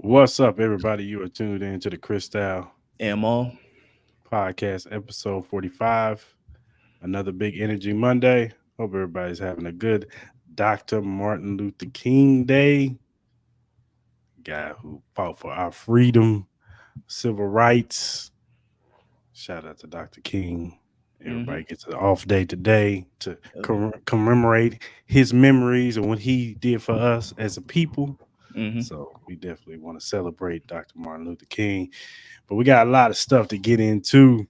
What's up, everybody? You are tuned in to the Cris Style And Mal. Podcast, episode 45. Another big energy Monday. Hope everybody's having a good Dr. Martin Luther King Day. Guy who fought for our freedom, civil rights. Shout out to Dr. King. Mm-hmm. Everybody gets an off day today to commemorate his memories and what he did for us as a people. Mm-hmm. So we definitely want to celebrate Dr. Martin Luther King. But we got a lot of stuff to get into.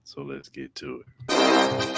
So let's get to it.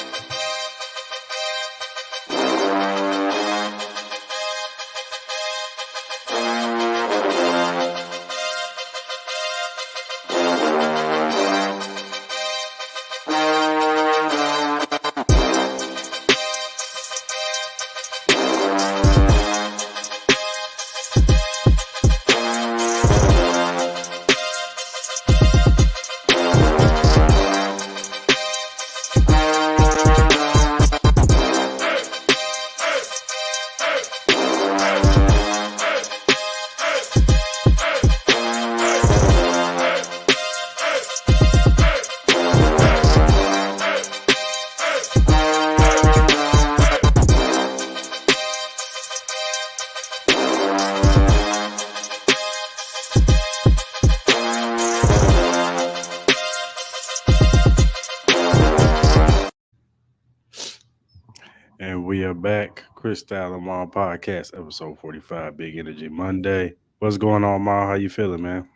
And we are back. Cris Style and Mal Podcast, episode 45, Big Energy Monday. What's going on, Mal? How you feeling, man?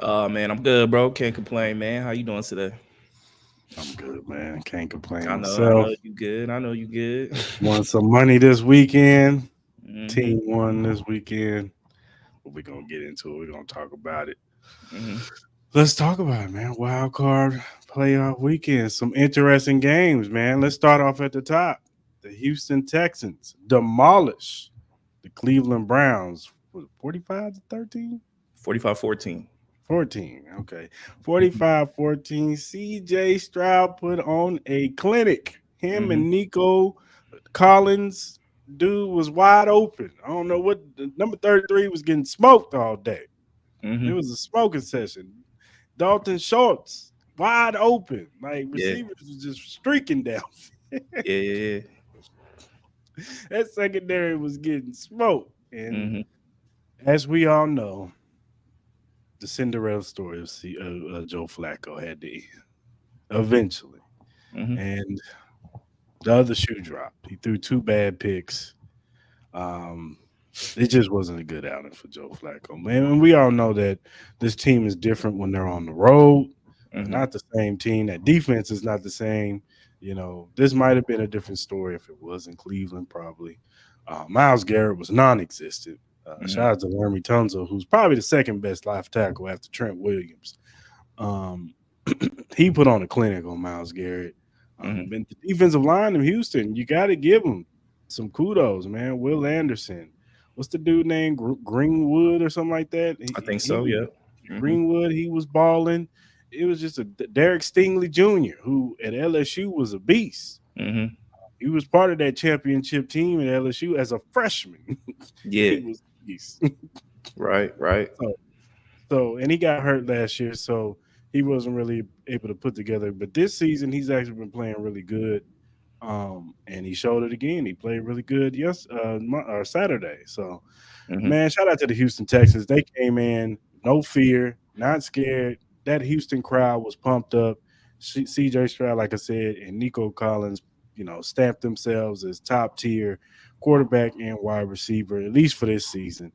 Man, I'm good, bro. Can't complain, man. How you doing today? I'm good, man. Can't complain I myself. know you good. I know you good. Won some money this weekend. Mm-hmm. Team won this weekend. But we're going to get into it. We're going to talk about it. Mm-hmm. Let's talk about it, man. Wildcard Playoff Weekend. Some interesting games, man. Let's start off at the top. The Houston Texans demolish the Cleveland Browns 45 to 13. 45-14. 14. Okay. 45-14. CJ Stroud put on a clinic. Him Mm-hmm. and Nico Collins, dude was wide open. I don't know what number 33 was getting smoked all day. It Mm-hmm. was a smoking session. Dalton Schultz, wide open. Like Yeah. receivers was just streaking down. Yeah. That secondary was getting smoked. And Mm-hmm. as we all know, the Cinderella story of Joe Flacco had to end eventually. Mm-hmm. And the other shoe dropped. He threw two bad picks. Um, it just wasn't a good outing for Joe Flacco, man. And we all know that this team is different when they're on the road. They're Mm-hmm. not the same team. That defense is not the same. This might have been a different story if it was in Cleveland, probably. Miles Garrett was non-existent. Mm-hmm. Shout out to Laremy Tunzel, who's probably the second best left tackle after Trent Williams. Um, he put on a clinic on Miles Garrett. Mm-hmm. And the defensive line in Houston, you got to give them some kudos, man. Will Anderson, what's the dude named Greenwood or something like that? I think He so. was Yeah. Mm-hmm. Greenwood. He was balling. It was just a Derek Stingley Jr., who at LSU was a beast. Mm-hmm. He was part of that championship team at LSU as a freshman. Yeah. He was a beast. Right. Right. And he got hurt last year, so he wasn't really able to put together. But this season, he's actually been playing really good. And he showed it again. He played really good Saturday. So, Mm-hmm. man, shout out to the Houston Texans. They came in, no fear, not scared. That Houston crowd was pumped up. CJ Stroud, like I said, and Nico Collins, stamped themselves as top tier quarterback and wide receiver, at least for this season.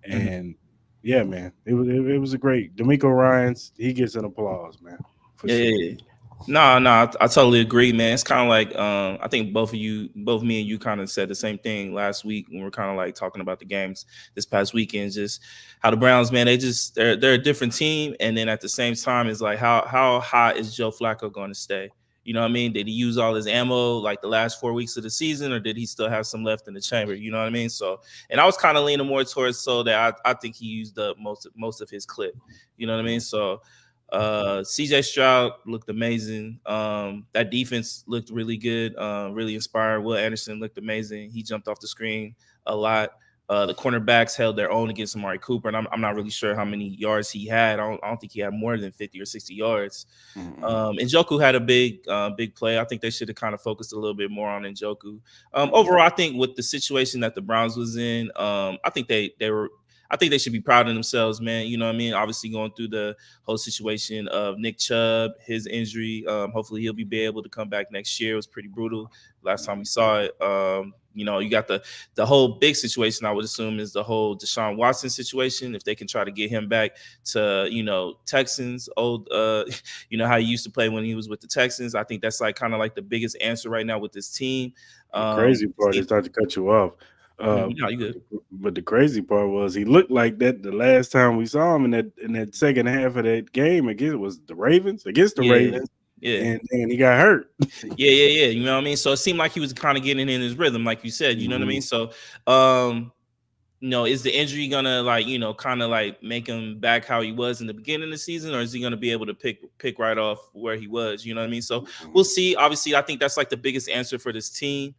Mm-hmm. And yeah, man, it was a great. D'Amico Ryans, he gets an applause, man, for Yeah. sure. Yeah. No, I totally agree, man. It's kind of like I think both me and you kind of said the same thing last week when we're kind of like talking about the games this past weekend, just how the Browns, man, they're a different team, and then at the same time, it's like how hot is Joe Flacco going to stay? You know what I mean? Did he use all his ammo like the last 4 weeks of the season, or did he still have some left in the chamber? You know what I mean? So, and I was kind of leaning more towards so that I think he used up most of his clip. You know what I mean? So. CJ Stroud looked amazing. That defense looked really good, really inspired. Will Anderson looked amazing. He jumped off the screen a lot. The cornerbacks held their own against Amari Cooper, and I'm not really sure how many yards he had. I don't think he had more than 50 or 60 yards. Njoku had a big play. I think they should have kind of focused a little bit more on Njoku. Overall, I think with the situation that the Browns was in, I think I think they should be proud of themselves, man. You know what I mean? Obviously, going through the whole situation of Nick Chubb, his injury. Hopefully, he'll be able to come back next year. It was pretty brutal last time we saw it. You got the whole big situation, I would assume, is the whole Deshaun Watson situation. If they can try to get him back to, Texans, old, how he used to play when he was with the Texans. I think that's kind of like the biggest answer right now with this team. The crazy part is, not to cut you off, you good. but the crazy part was he looked like that the last time we saw him in that second half of that game against the Ravens. Yeah. And then he got hurt. Yeah. You know what I mean? So it seemed like he was kind of getting in his rhythm, like you said, you know what I mean? So, is the injury gonna kind of make him back how he was in the beginning of the season, or is he gonna be able to pick right off where he was? You know what I mean? So we'll see. Obviously, I think that's the biggest answer for this team,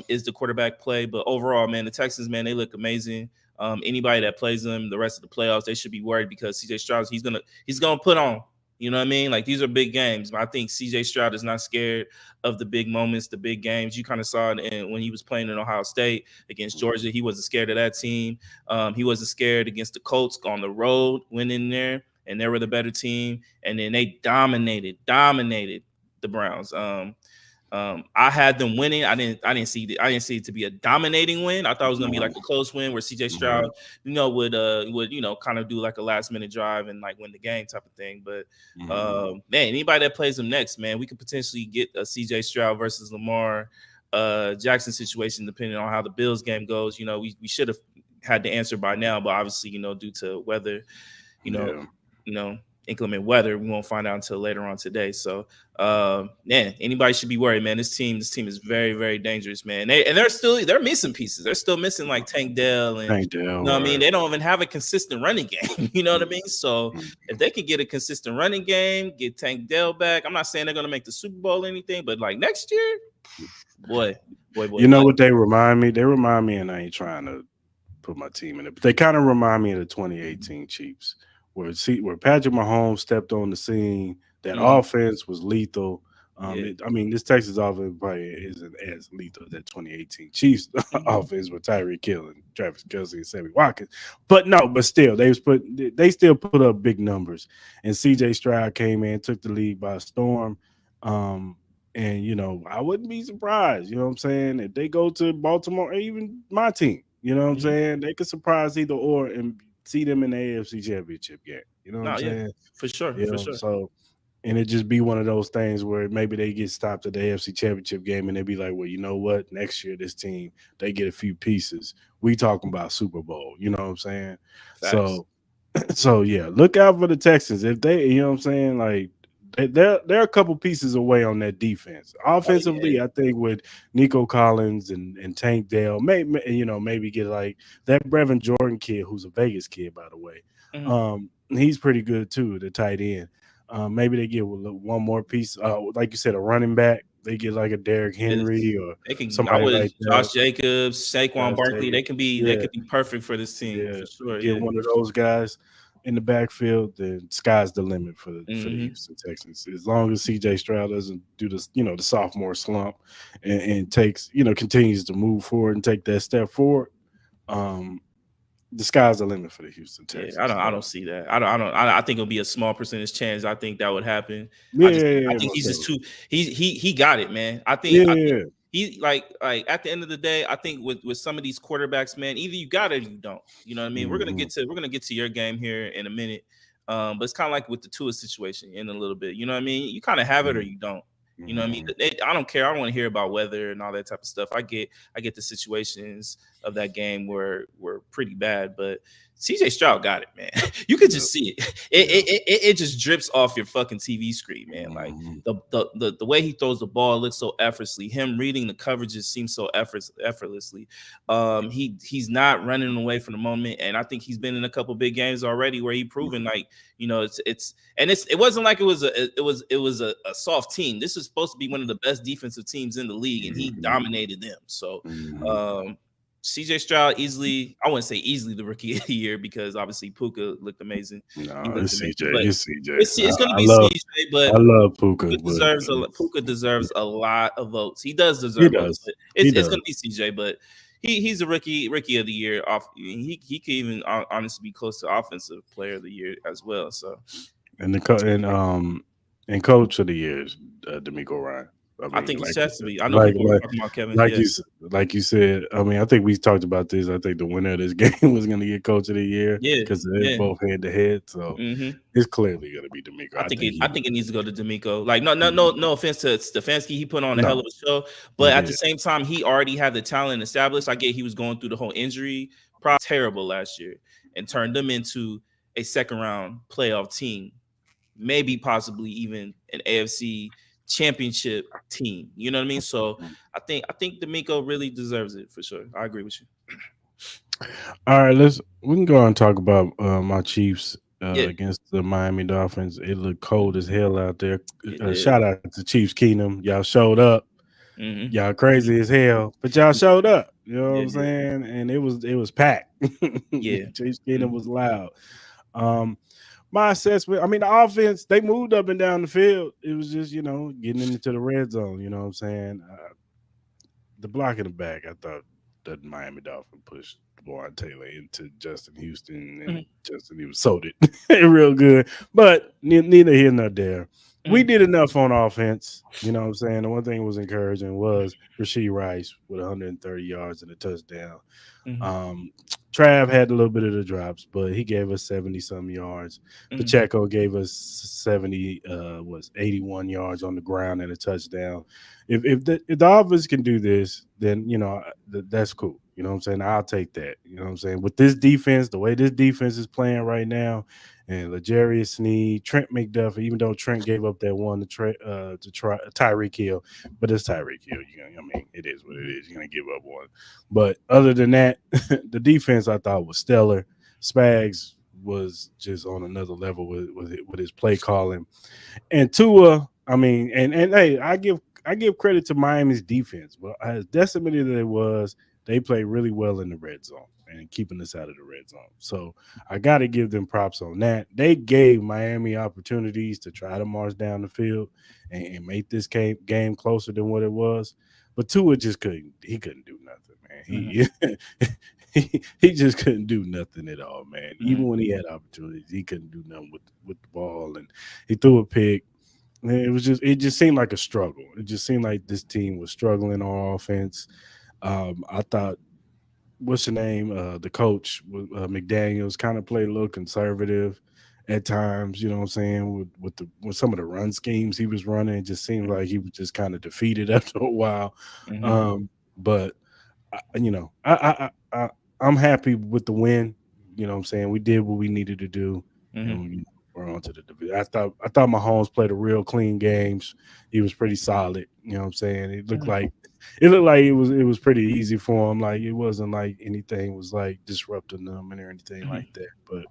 is the quarterback play. But overall, man, the Texans, man, they look amazing. Anybody that plays them the rest of the playoffs, they should be worried because CJ Stroud, he's gonna put on. You know what I mean? These are big games. I think CJ Stroud is not scared of the big moments, the big games. You kind of saw it when he was playing in Ohio State against Georgia. He wasn't scared of that team. He wasn't scared against the Colts on the road, went in there, and they were the better team. And then they dominated the Browns. I had them winning. I didn't see it to be a dominating win. I thought it was gonna be a close win where CJ Stroud, would kind of do a last minute drive and win the game type of thing. But man, anybody that plays them next, man, we could potentially get a CJ Stroud versus Lamar Jackson situation depending on how the Bills game goes. We should have had the answer by now, but obviously, due to weather, inclement weather, we won't find out until later on today. So man, anybody should be worried, man. This team is very, very dangerous, man. They're missing pieces. They're still missing Tank Dell and I mean, they don't even have a consistent running game. You know what I mean? So if they can get a consistent running game, get Tank Dell back, I'm not saying they're gonna make the Super Bowl or anything, but next year, boy. You know what they remind me? They remind me, and I ain't trying to put my team in it, but they kind of remind me of the 2018 Chiefs. Where Patrick Mahomes stepped on the scene, that offense was lethal. This Texas offense probably isn't as lethal as that 2018 Chiefs offense with Tyreek Hill and Travis Kelce and Sammy Watkins. But still, they still put up big numbers. And CJ Stroud came in, took the lead by storm. And I wouldn't be surprised, you know what I'm saying, if they go to Baltimore or even my team, you know what I'm saying, they could surprise either or and see them in the AFC Championship game. You know what I'm saying? For sure. For sure. So, and it just be one of those things where maybe they get stopped at the AFC Championship game and they be like, well, you know what? Next year, this team, they get a few pieces. We talking about Super Bowl. You know what I'm saying? Facts. So yeah, look out for the Texans. If they, you know what I'm saying? They're a couple pieces away on that defense. Offensively, I think with Nico Collins and Tank Dell, maybe get that Brevin Jordan kid, who's a Vegas kid, by the way. He's pretty good too, the tight end. Maybe they get one more piece, like you said, a running back. They get a Derrick Henry or somebody like that. Josh Jacobs, Saquon Barkley. They can be perfect for this team for sure. Get one of those guys in the backfield, then sky's the limit for the Houston Texans. As long as CJ Stroud doesn't do this, the sophomore slump and takes, continues to move forward and take that step forward, the sky's the limit for the Houston Texans. Yeah, I don't see that. I think it'll be a small percentage chance. I think that would happen. I think he's just too. He got it, man. I think he at the end of the day, I think with some of these quarterbacks, man, either you got it or you don't. You know what I mean? We're gonna get to your game here in a minute. But it's kind of like with the Tua situation in a little bit. You know what I mean? You kind of have it or you don't. You know what I mean? I don't care. I don't want to hear about weather and all that type of stuff. I get the situations of that game were pretty bad, but CJ Stroud got it, man. You could just see it. It just drips off your fucking TV screen, man. The way he throws the ball looks so effortlessly. Him reading the coverages seems so effortlessly. He's not running away from the moment, and I think he's been in a couple big games already where he proven it wasn't like it was a soft team. This is supposed to be one of the best defensive teams in the league, and he dominated them. So CJ Stroud easily, I wouldn't say easily the rookie of the year because obviously Puka looked amazing. He No, looked it's amazing, CJ. but It's CJ. it's going to I be love CJ. But I love Puka, but Puka deserves a lot of votes. He does he deserve votes, does. but He it's going does. to be CJ. But he's a rookie of the year. Off he could even honestly be close to offensive player of the year as well. So And the and coach of the year is D'Amico Ryan. I I mean, think like he has to be. I know like people were like talking about Kevin. like Yeah, you like you said. I mean, I think we talked about this. I think the winner of this game was going to get coach of the year yeah, because they're yeah. both head to head. So hmm it's clearly going to be D'Amico. I think I he. think it needs to go to D'Amico. Like Mhm. no offense to Stefanski, he put on a hell No, of a show, he but at the did. same time, he already had the talent established. I get he was going through the whole injury problem, terrible last year, and turned them into a second round playoff team, maybe possibly even an AFC championship team. You know what I mean? So I think D'Amico really deserves it for sure. I agree with you. All right, we can go and talk about my Chiefs Yeah, against the Miami Dolphins. It looked cold as hell out there. it did. Shout out to Chiefs Keenum. Y'all showed up. hmm Y'all crazy as hell, but y'all showed up. You know what Yeah, I'm yeah, saying? And it was packed. yeah. Chiefs Keenum Mhm. was loud. Um, my assessment. I mean, the offense they moved up and down the field. It was just getting into the red zone. You know what I'm saying? The block in the back, I thought the Miami Dolphin pushed Warren Taylor into Justin Houston, and Mhm. Justin he was sold it real good. But neither here nor there. We Mhm. did enough on offense. You know what I'm saying? The one thing that was encouraging was Rasheed Rice with 130 yards and a touchdown. Mhm. Um, Trav had a little bit of the drops, but he gave us 70 some yards. Mhm. Pacheco gave us 70, was 81 yards on the ground and a touchdown. If the offense can do this, then that's cool. You know what I'm saying? I'll take that. You know what I'm saying? With this defense, the way this defense is playing right now, and L'Jarius Sneed, Trent McDuffie, even though Trent gave up that one to try Tyreek Hill, but it's Tyreek Hill. I mean, it is what it is. You're gonna give up one. But other than that, the defense I thought was stellar. Spags was just on another level with his play calling. And Tua, I mean, and hey, I give credit to Miami's defense. But as decimated as it was, they played really well in the red zone and keeping us out of the red zone. So I got to give them props on that. They gave Miami opportunities to try to march down the field and make this game closer than what it was. But Tua just couldn't. He couldn't do nothing, man. Mhm. He just couldn't do nothing at all, man. Mhm. Even when he had opportunities, he couldn't do nothing with the ball, and he threw a pick. And it just seemed like a struggle. It just seemed like this team was struggling on offense. I thought what's the name? The coach McDaniels kind of played a little conservative at times. You know what I'm saying? With some of the run schemes he was running, it just seemed like he was just kind of defeated after a while. Mhm. But I'm happy with the win. You know what I'm saying? We did what we needed to do, and Mhm. we're on to the division. I thought Mahomes played a real clean games. He was pretty solid. You know what I'm saying? Mhm. It was pretty easy for him. Like it wasn't like anything was like disrupting them or anything Mhm. like that. But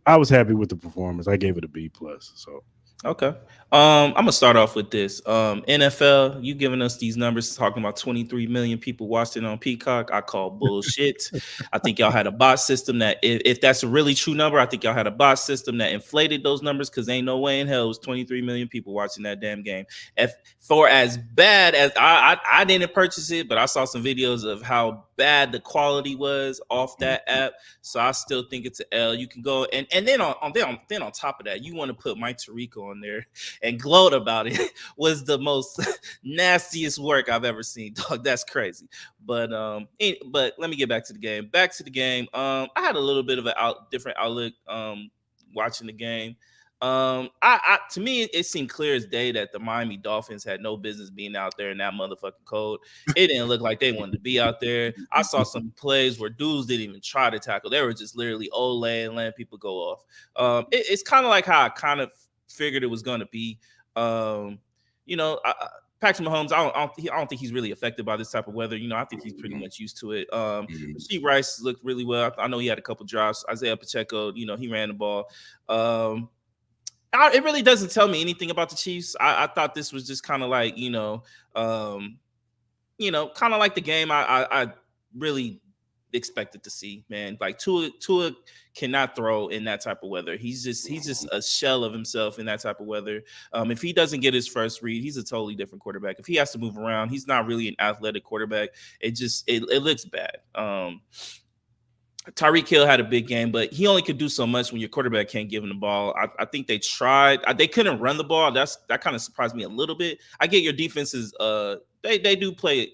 I was happy with the performance. I gave it a B plus. So Okay. I'm gonna start off with this. NFL, you giving us these numbers talking about 23 million people watched it on Peacock. I call bullshit. I think y'all had a bot system that if that's a really true number, I think y'all had a bot system that inflated those numbers because ain't no way in hell it was 23 million people watching that damn game. If for as bad as I didn't purchase it, but I saw some videos of how bad the quality was off that app. So I still think it's an L. You can go and then on top of that, you want to put Mike Tirico on there and gloat about it was the most nastiest work I've ever seen. Dog, that's crazy. But let me get back to the game. Back to the game. I had a little bit of a different outlook watching the game. To me, it seemed clear as day that the Miami Dolphins had no business being out there in that motherfucking cold. It didn't look like they wanted to be out there. I saw some plays where dudes didn't even try to tackle. They were just literally Olay and letting people go off. It's kind of like how I kind of figured it was going to be. Um, Patrick Mahomes, I don't think he's really affected by this type of weather. I think he's pretty much used to it. Rasheed Rice looked really well. I know he had a couple drops. Isaiah Pacheco, he ran the ball. It really doesn't tell me anything about the Chiefs. I thought this was just kind of like, kind of like the game I really expected to see, man. Like Tua cannot throw in that type of weather. He's just a shell of himself in that type of weather. If he doesn't get his first read, he's a totally different quarterback. If he has to move around, he's not really an athletic quarterback. It looks bad. Tyreek Hill had a big game, but he only could do so much when your quarterback can't give him the ball. I think they tried. They couldn't run the ball. That kind of surprised me a little bit. I get your defenses. They do play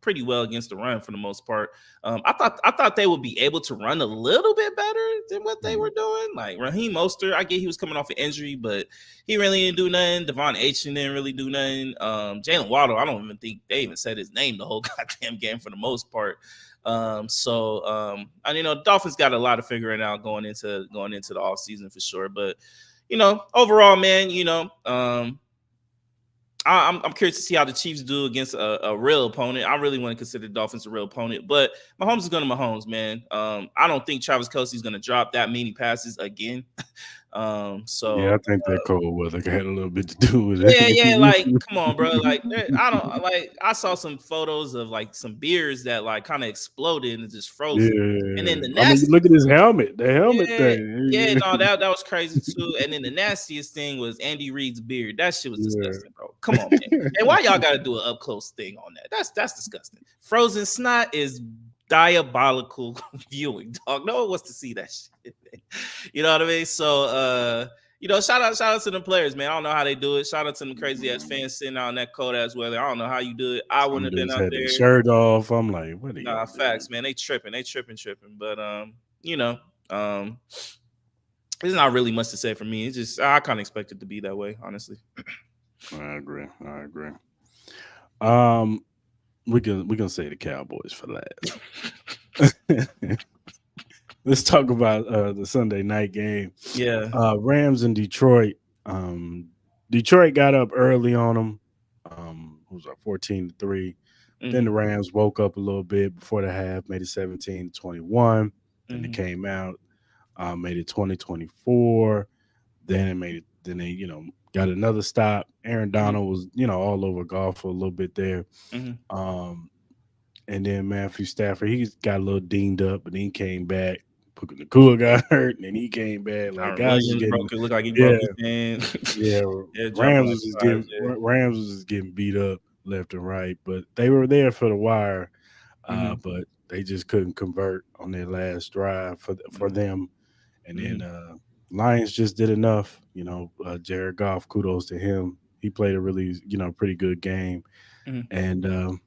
pretty well against the run for the most part. I thought they would be able to run a little bit better than what they were doing. Like Raheem Mostert, I get he was coming off an injury, but he really didn't do nothing. Devon Achane didn't really do nothing. Jalen Waddle, I don't even think they even said his name the whole goddamn game for the most part. And Dolphins got a lot of figuring out going into the offseason for sure. But overall, man, I'm curious to see how the Chiefs do against a real opponent. I really want to consider the Dolphins a real opponent, but Mahomes is going to Mahomes, man. I don't think Travis Kelce is going to drop that many passes again. I think that cold weather had a little bit to do with it. Yeah, like come on, bro. Like I saw some photos of like some beers that like kind of exploded and just frozen. Yeah. And then look at his helmet. The helmet thing. Yeah, no, that was crazy too. And then the nastiest thing was Andy Reid's beard. That shit was disgusting, bro. Come on, man. And why y'all gotta do an up close thing on that? That's disgusting. Frozen snot is diabolical viewing, dog. No one wants to see that shit. You know what I mean? So shout out to the players, man. I don't know how they do it. Shout out to them crazy ass fans sitting out in that cold ass weather. I don't know how you do it. I wouldn't have been out there. Shirt off. I'm like, what are you? Facts, man. They tripping. But there's not really much to say for me. It's just I kind of expect it to be that way, honestly. I agree. We can say the Cowboys for last. Let's talk about the Sunday night game. Yeah. Rams in Detroit. Detroit got up early on them. It was like 14-3. Mm-hmm. Then the Rams woke up a little bit before the half, made it 17-21. Then they came out, made it 20-24. Then they got another stop. Aaron Donald was, all over golf for a little bit there. Mm-hmm. And then Matthew Stafford, he got a little dinged up, but then he came back. Puka Nacua got hurt, and then he came back. Like guys was getting, broke. It looked like he broke his hand. Rams was just getting beat up left and right, but they were there for the wire. But they just couldn't convert on their last drive for them. And then Lions just did enough. Jared Goff, kudos to him. He played a really, pretty good game. And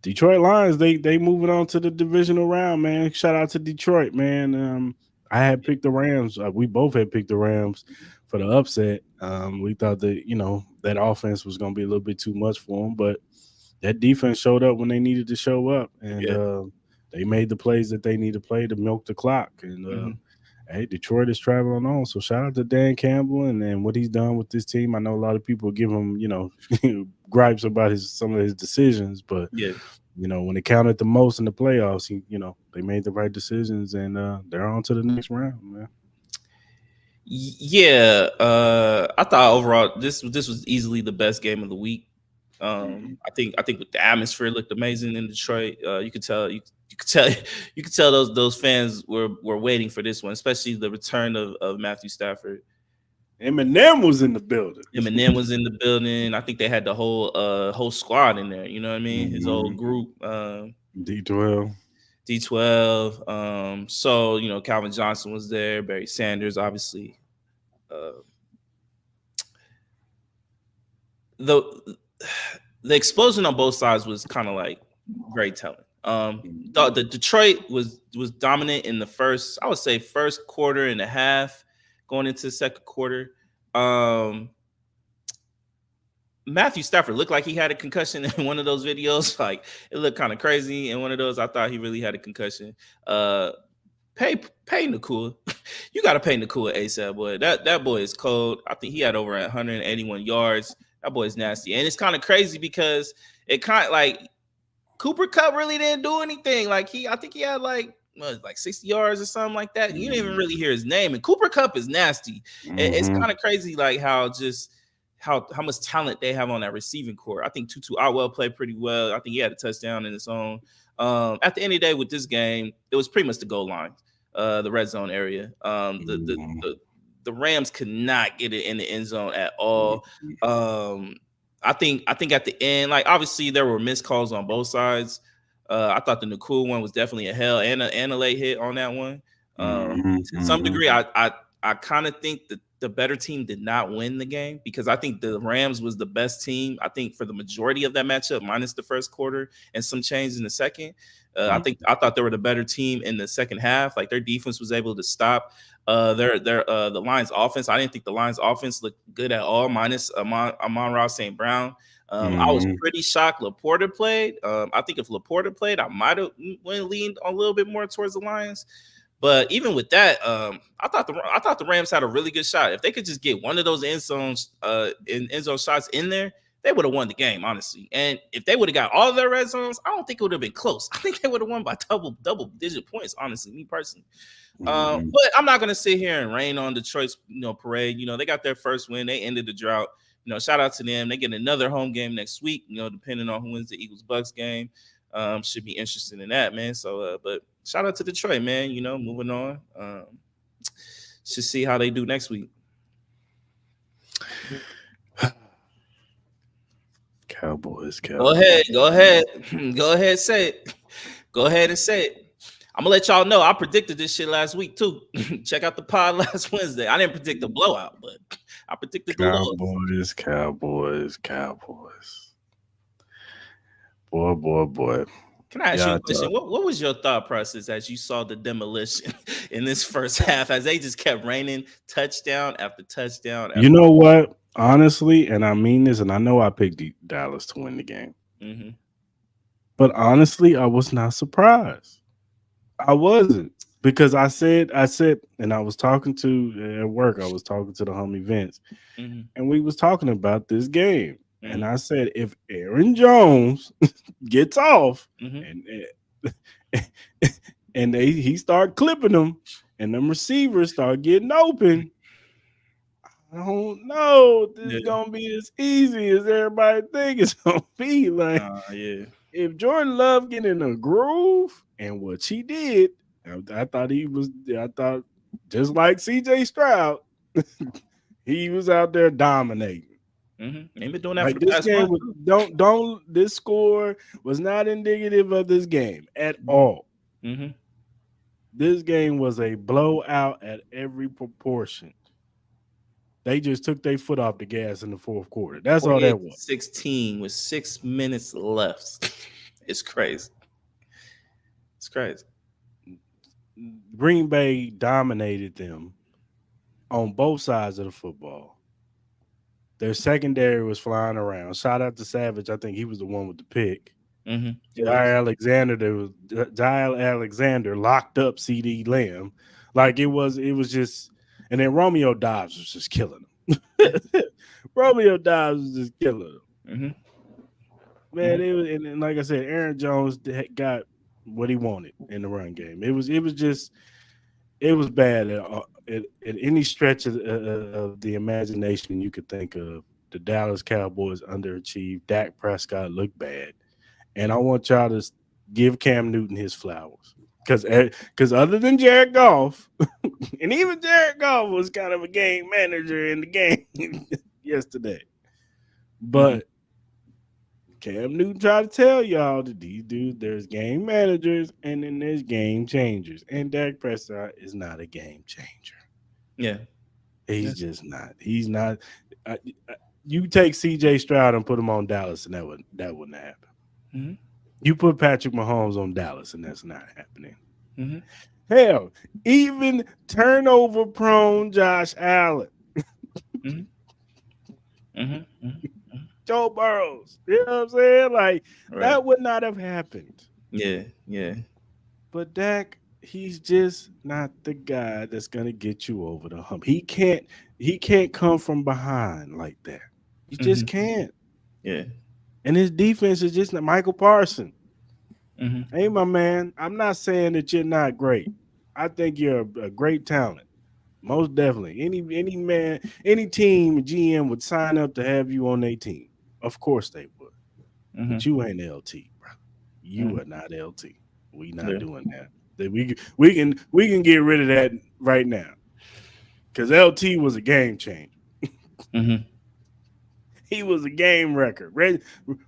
Detroit Lions, they moving on to the divisional round, man. Shout out to Detroit, man. I had picked the Rams. We both had picked the Rams for the upset. We thought that, that offense was going to be a little bit too much for them, but that defense showed up when they needed to show up, and they made the plays that they need to play to milk the clock. And hey, Detroit is traveling on. So shout out to Dan Campbell and then what he's done with this team. I know a lot of people give him, gripes about some of his decisions, but when it counted the most in the playoffs, they made the right decisions, and they're on to the next round, man. Yeah, I thought overall this was easily the best game of the week. I think with the atmosphere looked amazing in Detroit. You could tell those fans were waiting for this one, especially the return of Matthew Stafford. Eminem was in the building. I think they had the whole squad in there. You know what I mean? His old group. D12. So Calvin Johnson was there. Barry Sanders, obviously. The explosion on both sides was kind of like very telling. The Detroit was dominant in the first quarter and a half, going into the second quarter. Matthew Stafford looked like he had a concussion in one of those videos. Like it looked kind of crazy in one of those. I thought he really had a concussion. Pay Nacua. You got to pay Nacua ASAP, boy. That boy is cold. I think he had over 181 yards. That boy's nasty, and it's kind of crazy because it kind of like Cooper Kupp really didn't do anything. Like I think he had like 60 yards or something like that. You didn't even really hear his name. And Cooper Kupp is nasty. It's kind of crazy, like how much talent they have on that receiving core. I think Tutu Atwell played pretty well. I think he had a touchdown in his own. At the end of the day, with this game, it was pretty much the goal line, the red zone area. The Rams could not get it in the end zone at all. I think at the end, like obviously there were missed calls on both sides. I thought the Nakul one was definitely a hell and a late hit on that one. To some degree, I kind of think that the better team did not win the game because I think the Rams was the best team. I think for the majority of that matchup, minus the first quarter and some change in the second. I thought they were the better team in the second half. Like their defense was able to stop the Lions offense. I didn't think the Lions offense looked good at all, minus Amon-Ra St. Brown. I was pretty shocked Laporta played. I think if Laporta played, I might have leaned a little bit more towards the Lions. But even with that, I thought the Rams had a really good shot. If they could just get one of those end zone shots in there, they would have won the game, honestly. And if they would have got all of their red zones, I don't think it would have been close. I think they would have won by double digit points, honestly, me personally. But I'm not gonna sit here and rain on Detroit's parade. They got their first win. They ended the drought. Shout out to them. They get another home game next week. Depending on who wins the Eagles-Bucks game, should be interested in that, man. So, but shout out to Detroit, man. Moving on. Should see how they do next week. Cowboys. Go ahead, say it. Go ahead and say it. I'm gonna let y'all know I predicted this shit last week too. Check out the pod last Wednesday. I didn't predict the blowout, but I predicted the Cowboys. Boy. Can I ask you a question? What was your thought process as you saw the demolition in this first half as they just kept raining touchdown after touchdown? You know what? Honestly, and I mean this, and I know I picked Dallas to win the game. Mm-hmm. But honestly, I was not surprised. I wasn't, because I said, and I was talking to at work. I was talking to the homie Vince, and we was talking about this game. And I said, if Aaron Jones gets off and he start clipping them, and them receivers start getting open, I don't know if this is gonna be as easy as everybody think it's gonna be. Like, if Jordan Love get in a groove, and what she did, I thought just like CJ Stroud, he was out there dominating. They've been doing that for the past game. This score was not indicative of this game at all. This game was a blowout at every proportion. They just took their foot off the gas in the fourth quarter. That's all that was. 16 with 6 minutes left. It's crazy. It's crazy. Green Bay dominated them on both sides of the football. Their secondary was flying around. Shout out to Savage. I think he was the one with the pick. Jair Alexander locked up CD Lamb. Like it was just, and then Romeo Dobbs was just killing him. Romeo Dobbs was just killing him. Man, it was, and like I said, Aaron Jones got what he wanted in the run game. It was bad at any stretch of the imagination you could think of. The Dallas Cowboys underachieved. Dak Prescott looked bad, and I want y'all to give Cam Newton his flowers, because other than Jared Goff, and even Jared Goff was kind of a game manager in the game yesterday, but Cam Newton tried to tell y'all that these dudes, there's game managers and then there's game changers. And Dak Prescott is not a game changer. Yeah. He's just not. He's not. You take CJ Stroud and put him on Dallas, and that wouldn't happen. You put Patrick Mahomes on Dallas, and that's not happening. Hell, even turnover-prone Josh Allen. Joe Burrows. You know what I'm saying? Like, that would not have happened. Yeah. But Dak, he's just not the guy that's gonna get you over the hump. He can't come from behind like that. He just can't. Yeah. And his defense is just not Michael Parsons. Hey, my man, I'm not saying that you're not great. I think you're a great talent. Most definitely. Any man, any team, GM would sign up to have you on their team. Of course they would. But you ain't LT, bro. You are not LT. We not Yeah. doing that. We can get rid of that right now because LT was a game changer. Mm-hmm. He was a game record.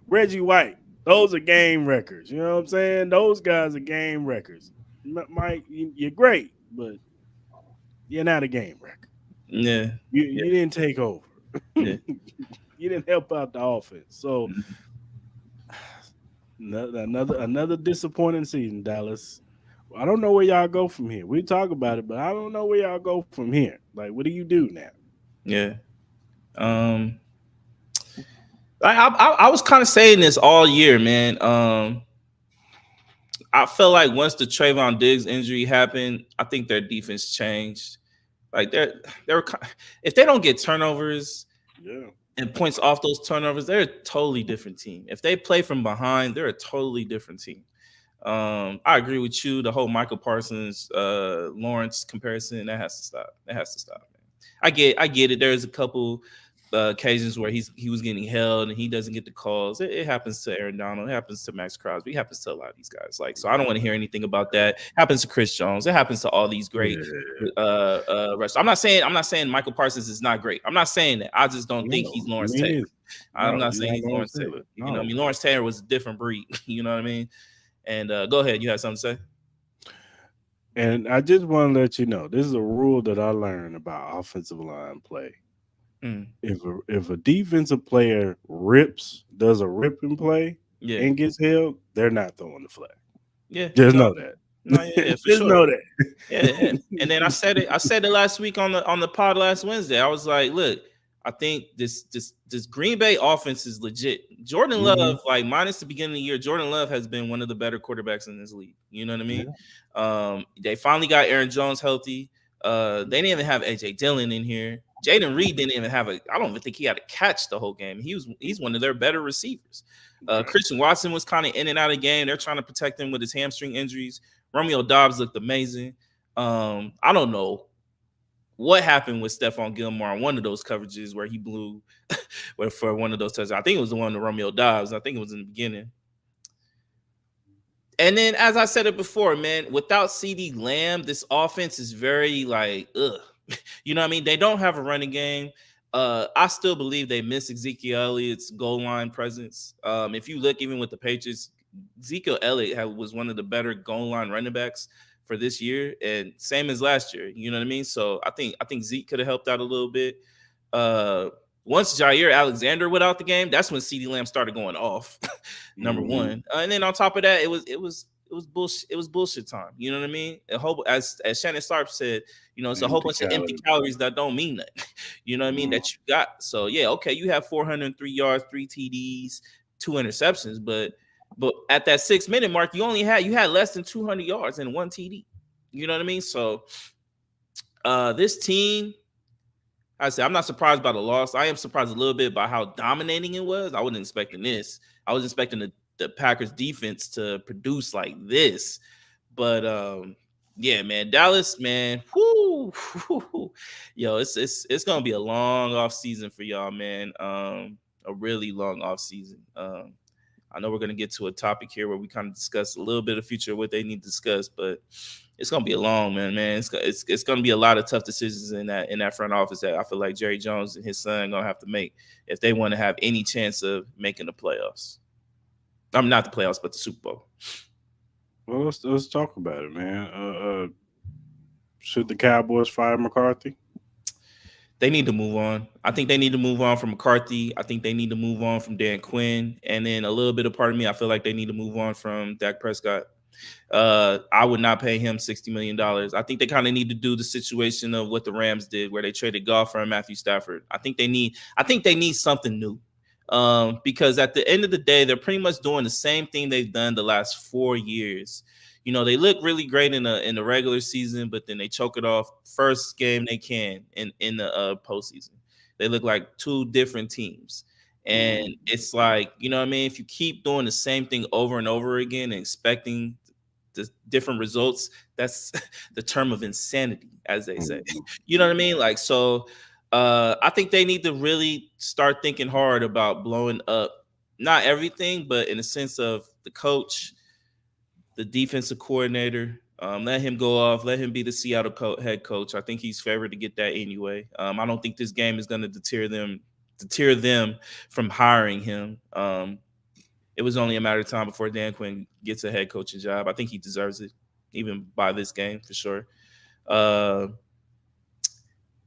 Reggie White, those are game records. You know what I'm saying? Those guys are game records. Mike, you're great, but you're not a game record. Yeah. Yeah. You didn't take over. Yeah. You didn't help out the offense. So Mhm. another disappointing season, Dallas. I don't know where y'all go from here. We talk about it, but I don't know where y'all go from here. Like, what do you do now? Yeah. Um. I was kind of saying this all year, man. I felt like once the Trayvon Diggs injury happened, I think their defense changed. Like they're if they don't get turnovers Yeah. and points off those turnovers, they're a totally different team. If they play from behind, they're a totally different team. I agree with you. The whole Michael Parsons, Lawrence comparison that has to stop. That has to stop. Man. I get it. There's a couple occasions where he was getting held and he doesn't get the calls. It happens to Aaron Donald. It happens to Max Crosby. It happens to a lot of these guys. Like, so I don't want to hear anything about that. It happens to Chris Jones. It happens to all these great Yeah. wrestlers. I'm not saying Michael Parsons is not great. I'm not saying that. I just don't think he's No, Lawrence me Taylor. neither. I'm No, not you're saying not he's Lawrence Lawrence Taylor. Taylor. You know what I No. mean? Lawrence Taylor was a different breed. You know what I mean? And go ahead. You had something to say? And I just want to let you know this is a rule that I learned about offensive line play. Mm, If a defensive player does a ripping play yeah. and gets held, they're not throwing the flag. Yeah. Just No. know that. No. Yeah. For Just sure. know that. Yeah, yeah. And then I said it. I said it last week on the pod last Wednesday. I was like, look, I think this Green Bay offense is legit. Jordan Mhm. Love, like minus the beginning of the year, Jordan Love has been one of the better quarterbacks in this league. You know what I mean? Yeah. They finally got Aaron Jones healthy. They didn't even have AJ Dillon in here. Jaden Reed didn't even have I don't even think he had a catch the whole game. He's one of their better receivers. Right. Christian Watson was kind of in and out of the game. They're trying to protect him with his hamstring injuries. Romeo Dobbs looked amazing. I don't know what happened with Stephon Gilmore on one of those coverages where he blew for one of those touchdowns. I think it was the one to Romeo Dobbs. I think it was in the beginning. And then, as I said it before, man, without CD Lamb, this offense is very like, ugh. You know what I mean? They don't have a running game. I still believe they miss Ezekiel Elliott's goal line presence. If you look, even with the Patriots, Ezekiel Elliott was one of the better goal line running backs for this year, and same as last year. You know what I mean? So I think Zeke could have helped out a little bit. Once Jair Alexander went out the game, that's when CeeDee Lamb started going off. Number Mhm. one, and then on top of that, it was bullshit. It was bullshit time. You know what I mean? A whole, as Shannon Sharp said, you know, it's a whole Empty bunch of empty calories. calories that don't mean nothing. You know what I mean? Mhm. That you got. So yeah, okay, you have 403 yards, 3 TDs, 2 interceptions, but at that 6 minute mark, you had less than 200 yards and 1 TD. You know what I mean? So this team, I said, I'm not surprised by the loss. I am surprised a little bit by how dominating it was. I wasn't expecting this. I was expecting the Packers defense to produce like this. But yeah, man, Dallas, man, whoo, yo, it's gonna be a long off season for y'all, man. A really long off season. I know we're gonna get to a topic here where we kind of discuss a little bit of future of what they need to discuss, but it's gonna be a long man. It's gonna be a lot of tough decisions in that front office that I feel like Jerry Jones and his son gonna have to make if they want to have any chance of making the playoffs. I'm not the playoffs, but the Super Bowl. Well, let's talk about it, man. Should the Cowboys fire McCarthy? They need to move on. I think they need to move on from McCarthy. I think they need to move on from Dan Quinn, and then a little bit of part of me, I feel like they need to move on from Dak Prescott. I would not pay him $60 million. I think they kind of need to do the situation of what the Rams did, where they traded Goff for Matthew Stafford. I think they need something new. Because at the end of the day, they're pretty much doing the same thing they've done the last 4 years. You know, they look really great in the regular season, but then they choke it off first game they can in the postseason. They look like two different teams. And it's like, you know what I mean? If you keep doing the same thing over and over again and expecting the different results, that's the term of insanity, as they say. You know what I mean? Like, so I think they need to really start thinking hard about blowing up not everything, but in the sense of the coach, the defensive coordinator. Let him go off. Let him be the Seattle head coach. I think he's favored to get that anyway. I don't think this game is going to deter them from hiring him. It was only a matter of time before Dan Quinn gets a head coaching job. I think he deserves it, even by this game for sure.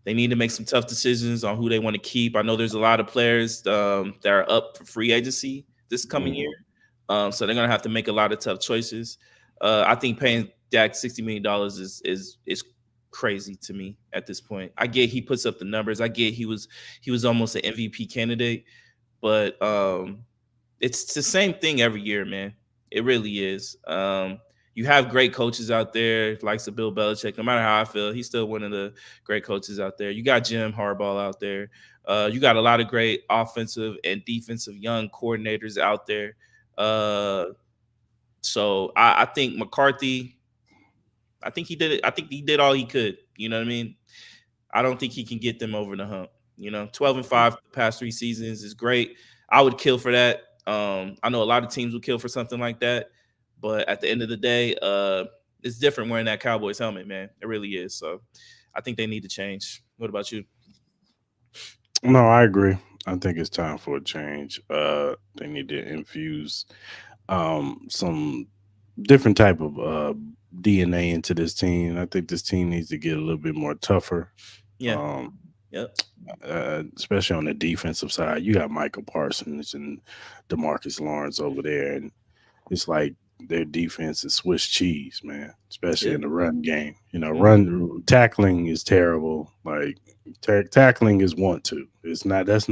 They need to make some tough decisions on who they want to keep. I know there's a lot of players that are up for free agency this coming year, so they're gonna have to make a lot of tough choices. I think paying Dak $60 million is crazy to me at this point. I get he puts up the numbers. I get he was almost an MVP candidate, but it's the same thing every year, man. It really is. You have great coaches out there, likes of Bill Belichick. No matter how I feel, he's still one of the great coaches out there. You got Jim Harbaugh out there. You got a lot of great offensive and defensive young coordinators out there. So I think McCarthy, I think he did it. I think he did all he could. You know what I mean? I don't think he can get them over the hump. 12-5 the past 3 seasons is great. I would kill for that. I know a lot of teams would kill for something like that. But at the end of the day, it's different wearing that Cowboys helmet, man. It really is. So I think they need to change. What about you? No, I agree. I think it's time for a change. They need to infuse some different type of DNA into this team. I think this team needs to get a little bit more tougher. Yeah. Yep. Especially on the defensive side. You got Michael Parsons and DeMarcus Lawrence over there, and it's like their defense is Swiss cheese, man. Especially in the run game. Run tackling is terrible. Like tackling is want to. It's not. That's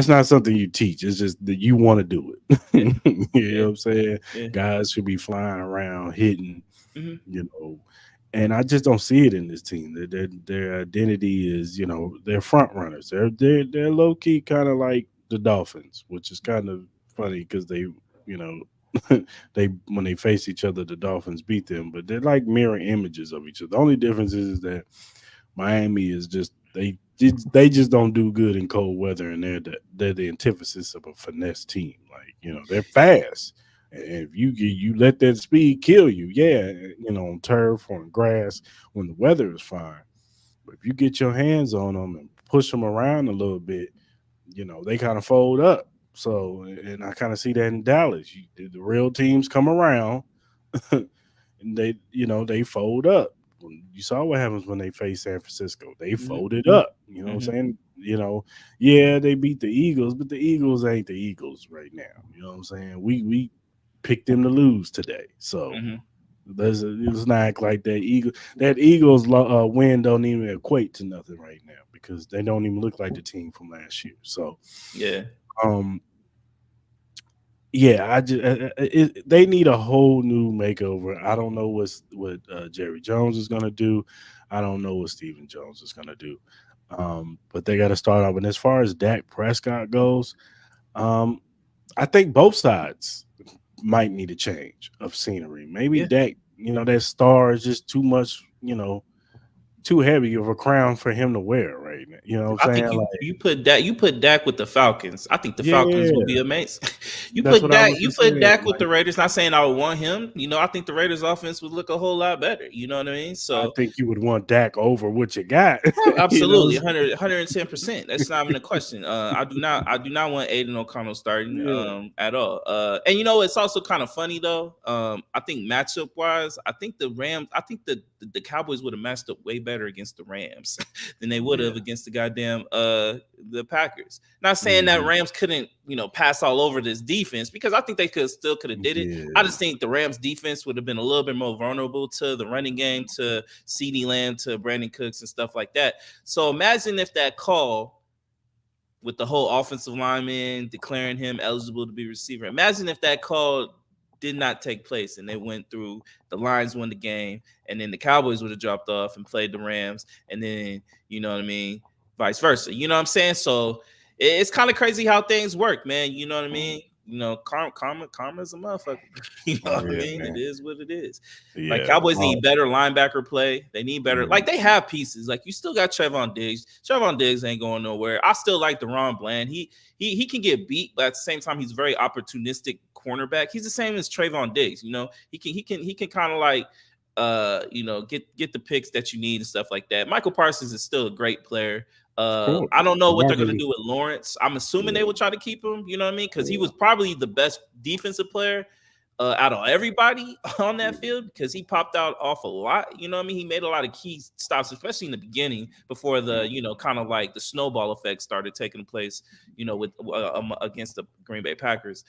not something you teach. It's just that you want to do it. You know what I'm saying? Yeah. Guys should be flying around hitting. And I just don't see it in this team. Their identity is, they're front runners. They're low key kind of like the Dolphins, which is kind of funny because they, they when they face each other, the Dolphins beat them, but they're like mirror images of each other. The only difference is that Miami is just they just don't do good in cold weather, and they're the antithesis of a finesse team. Like they're fast. And if you let that speed kill you, on turf or on grass when the weather is fine. But if you get your hands on them and push them around a little bit, they kind of fold up. So, and I kind of see that in Dallas. The real teams come around, and they fold up. You saw what happens when they face San Francisco. They folded up. You know what I'm saying? They beat the Eagles, but the Eagles ain't the Eagles right now. You know what I'm saying? We picked them to lose today. So let's not act like that Eagles win don't even equate to nothing right now because they don't even look like the team from last year. So they need a whole new makeover. I don't know what Jerry Jones is gonna do. I don't know what Stephen Jones is gonna do. But they got to start off. And as far as Dak Prescott goes, I think both sides might need a change of scenery. Maybe Dak, that star is just too much, too heavy of a crown for him to wear right now. You know what I'm saying? Think you put Dak with the Falcons. I think the Falcons will be amazing. You put Dak with the Raiders. Not saying I would want him. I think the Raiders offense would look a whole lot better. You know what I mean? So I think you would want Dak over what you got. Absolutely, 110%. That's not even a question. I do not want Aiden O'Connell starting at all. And it's also kind of funny though. I think matchup wise, I think the Rams. I think the Cowboys would have matched up way better against the Rams than they would have against the goddamn the Packers. Not saying that Rams couldn't pass all over this defense because I think they could have did it. I just think the Rams defense would have been a little bit more vulnerable to the running game, to CeeDee Lamb, to Brandon Cooks and stuff like that. So imagine if that call with the whole offensive lineman declaring him eligible to be receiver. Imagine if that call did not take place and they went through, the Lions won the game, and then the Cowboys would have dropped off and played the Rams, and then vice versa. You know what I'm saying? So it's kind of crazy how things work, man. You know what I mean? Karma's a motherfucker. You know what I mean? Man. It is what it is. Yeah. Like Cowboys need better linebacker play. They need better. Like they have pieces. Like you still got Trevon Diggs. Trevon Diggs ain't going nowhere. I still like DeRon Bland. He can get beat, but at the same time, he's very opportunistic cornerback. He's the same as Trayvon Diggs. He can kind of like get the picks that you need and stuff like that. Michael Parsons is still a great player. Of course. I don't know what they're Why gonna did do with Lawrence. I'm assuming Yeah. they will try to keep him. You know what I mean? Because he was probably the best defensive player out of everybody on that field because he popped out off a lot. You know what I mean? He made a lot of key stops, especially in the beginning before the kind of like the snowball effect started taking place. With against the Green Bay Packers.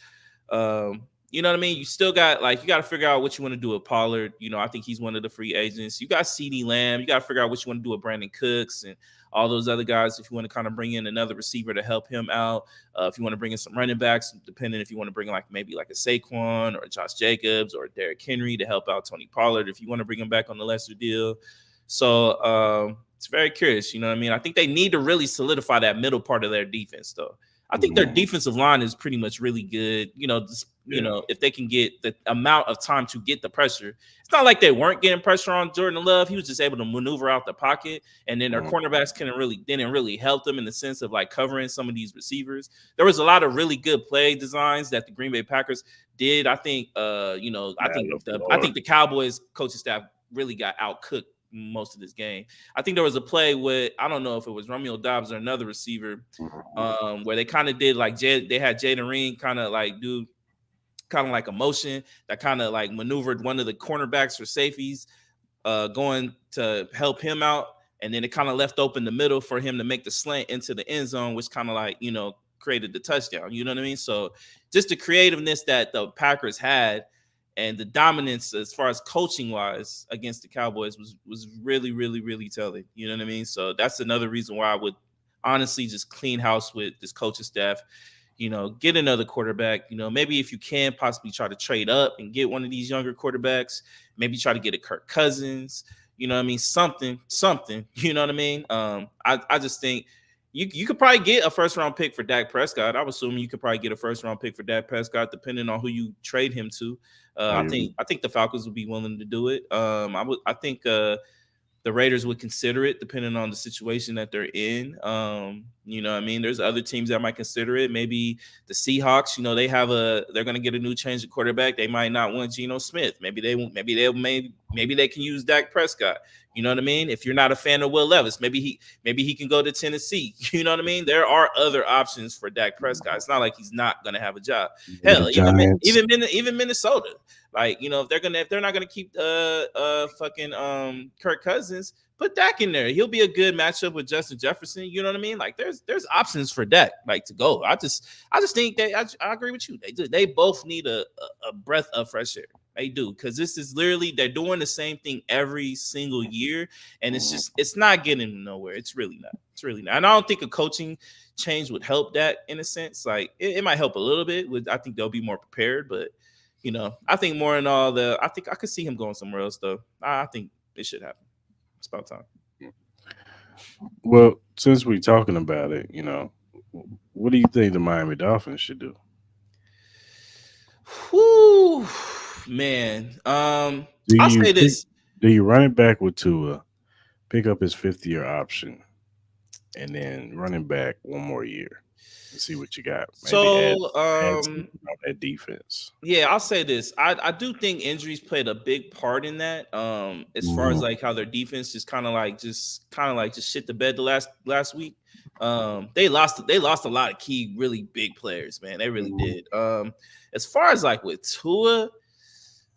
You know what I mean? You still got you got to figure out what you want to do with Pollard. I think he's one of the free agents. You got CeeDee Lamb. You got to figure out what you want to do with Brandon Cooks and all those other guys. If you want to kind of bring in another receiver to help him out, if you want to bring in some running backs, depending if you want to bring maybe a Saquon or a Josh Jacobs or a Derrick Henry to help out Tony Pollard, if you want to bring him back on the lesser deal. So it's very curious. You know what I mean? I think they need to really solidify that middle part of their defense, though. I think their defensive line is pretty much really good. If they can get the amount of time to get the pressure, it's not like they weren't getting pressure on Jordan Love. He was just able to maneuver out the pocket, and then their cornerbacks didn't really help them in the sense of covering some of these receivers. There was a lot of really good play designs that the Green Bay Packers did. I think I think the Cowboys coaching staff really got outcooked most of this game. I think there was a play with, I don't know if it was Romeo Doubs or another receiver, where they kind of did they had Jaden Reed kind of do kind of like a motion that kind of maneuvered one of the cornerbacks or safeties going to help him out, and then it kind of left open the middle for him to make the slant into the end zone, which kind of created the touchdown. You know what I mean? So just the creativeness that the Packers had and the dominance as far as coaching wise against the Cowboys was really, really, really telling. You know what I mean? So that's another reason why I would honestly just clean house with this coaching staff. Get another quarterback. Maybe if you can possibly try to trade up and get one of these younger quarterbacks. Maybe try to get a Kirk Cousins. You know what I mean? Something. You know what I mean? I just think you could probably get a first round pick for Dak Prescott. I would assume you could probably get a first round pick for Dak Prescott, depending on who you trade him to. I think the Falcons would be willing to do it. I think the Raiders would consider it depending on the situation that they're in. You know what I mean? There's other teams that might consider it. Maybe the Seahawks, they're going to get a new change of quarterback. They might not want Geno Smith. Maybe they can use Dak Prescott. You know what I mean? If you're not a fan of Will Levis, maybe he can go to Tennessee. You know what I mean? There are other options for Dak Prescott. It's not like he's not going to have a job. Hell, even Minnesota. If they're not gonna keep Kirk Cousins, put Dak in there. He'll be a good matchup with Justin Jefferson. You know what I mean? There's options for Dak to go. I just think I agree with you. They both need a breath of fresh air. They do, because this is literally they're doing the same thing every single year, and it's not getting nowhere. It's really not. And I don't think a coaching change would help that in a sense. It might help a little bit. I think they'll be more prepared, but. I think more in all I think I could see him going somewhere else, though. I think it should happen. It's about time. Well, since we're talking about it, what do you think the Miami Dolphins should do? Whew, man. I'll say this. Do you run it back with Tua, pick up his 5th-year option, and then running back one more year? See what you got. Maybe add on that defense. Yeah, I'll say this. I do think injuries played a big part in that. As far as how their defense just kind of shit the bed the last week. They lost a lot of key, really big players, man. They really did. As far as with Tua,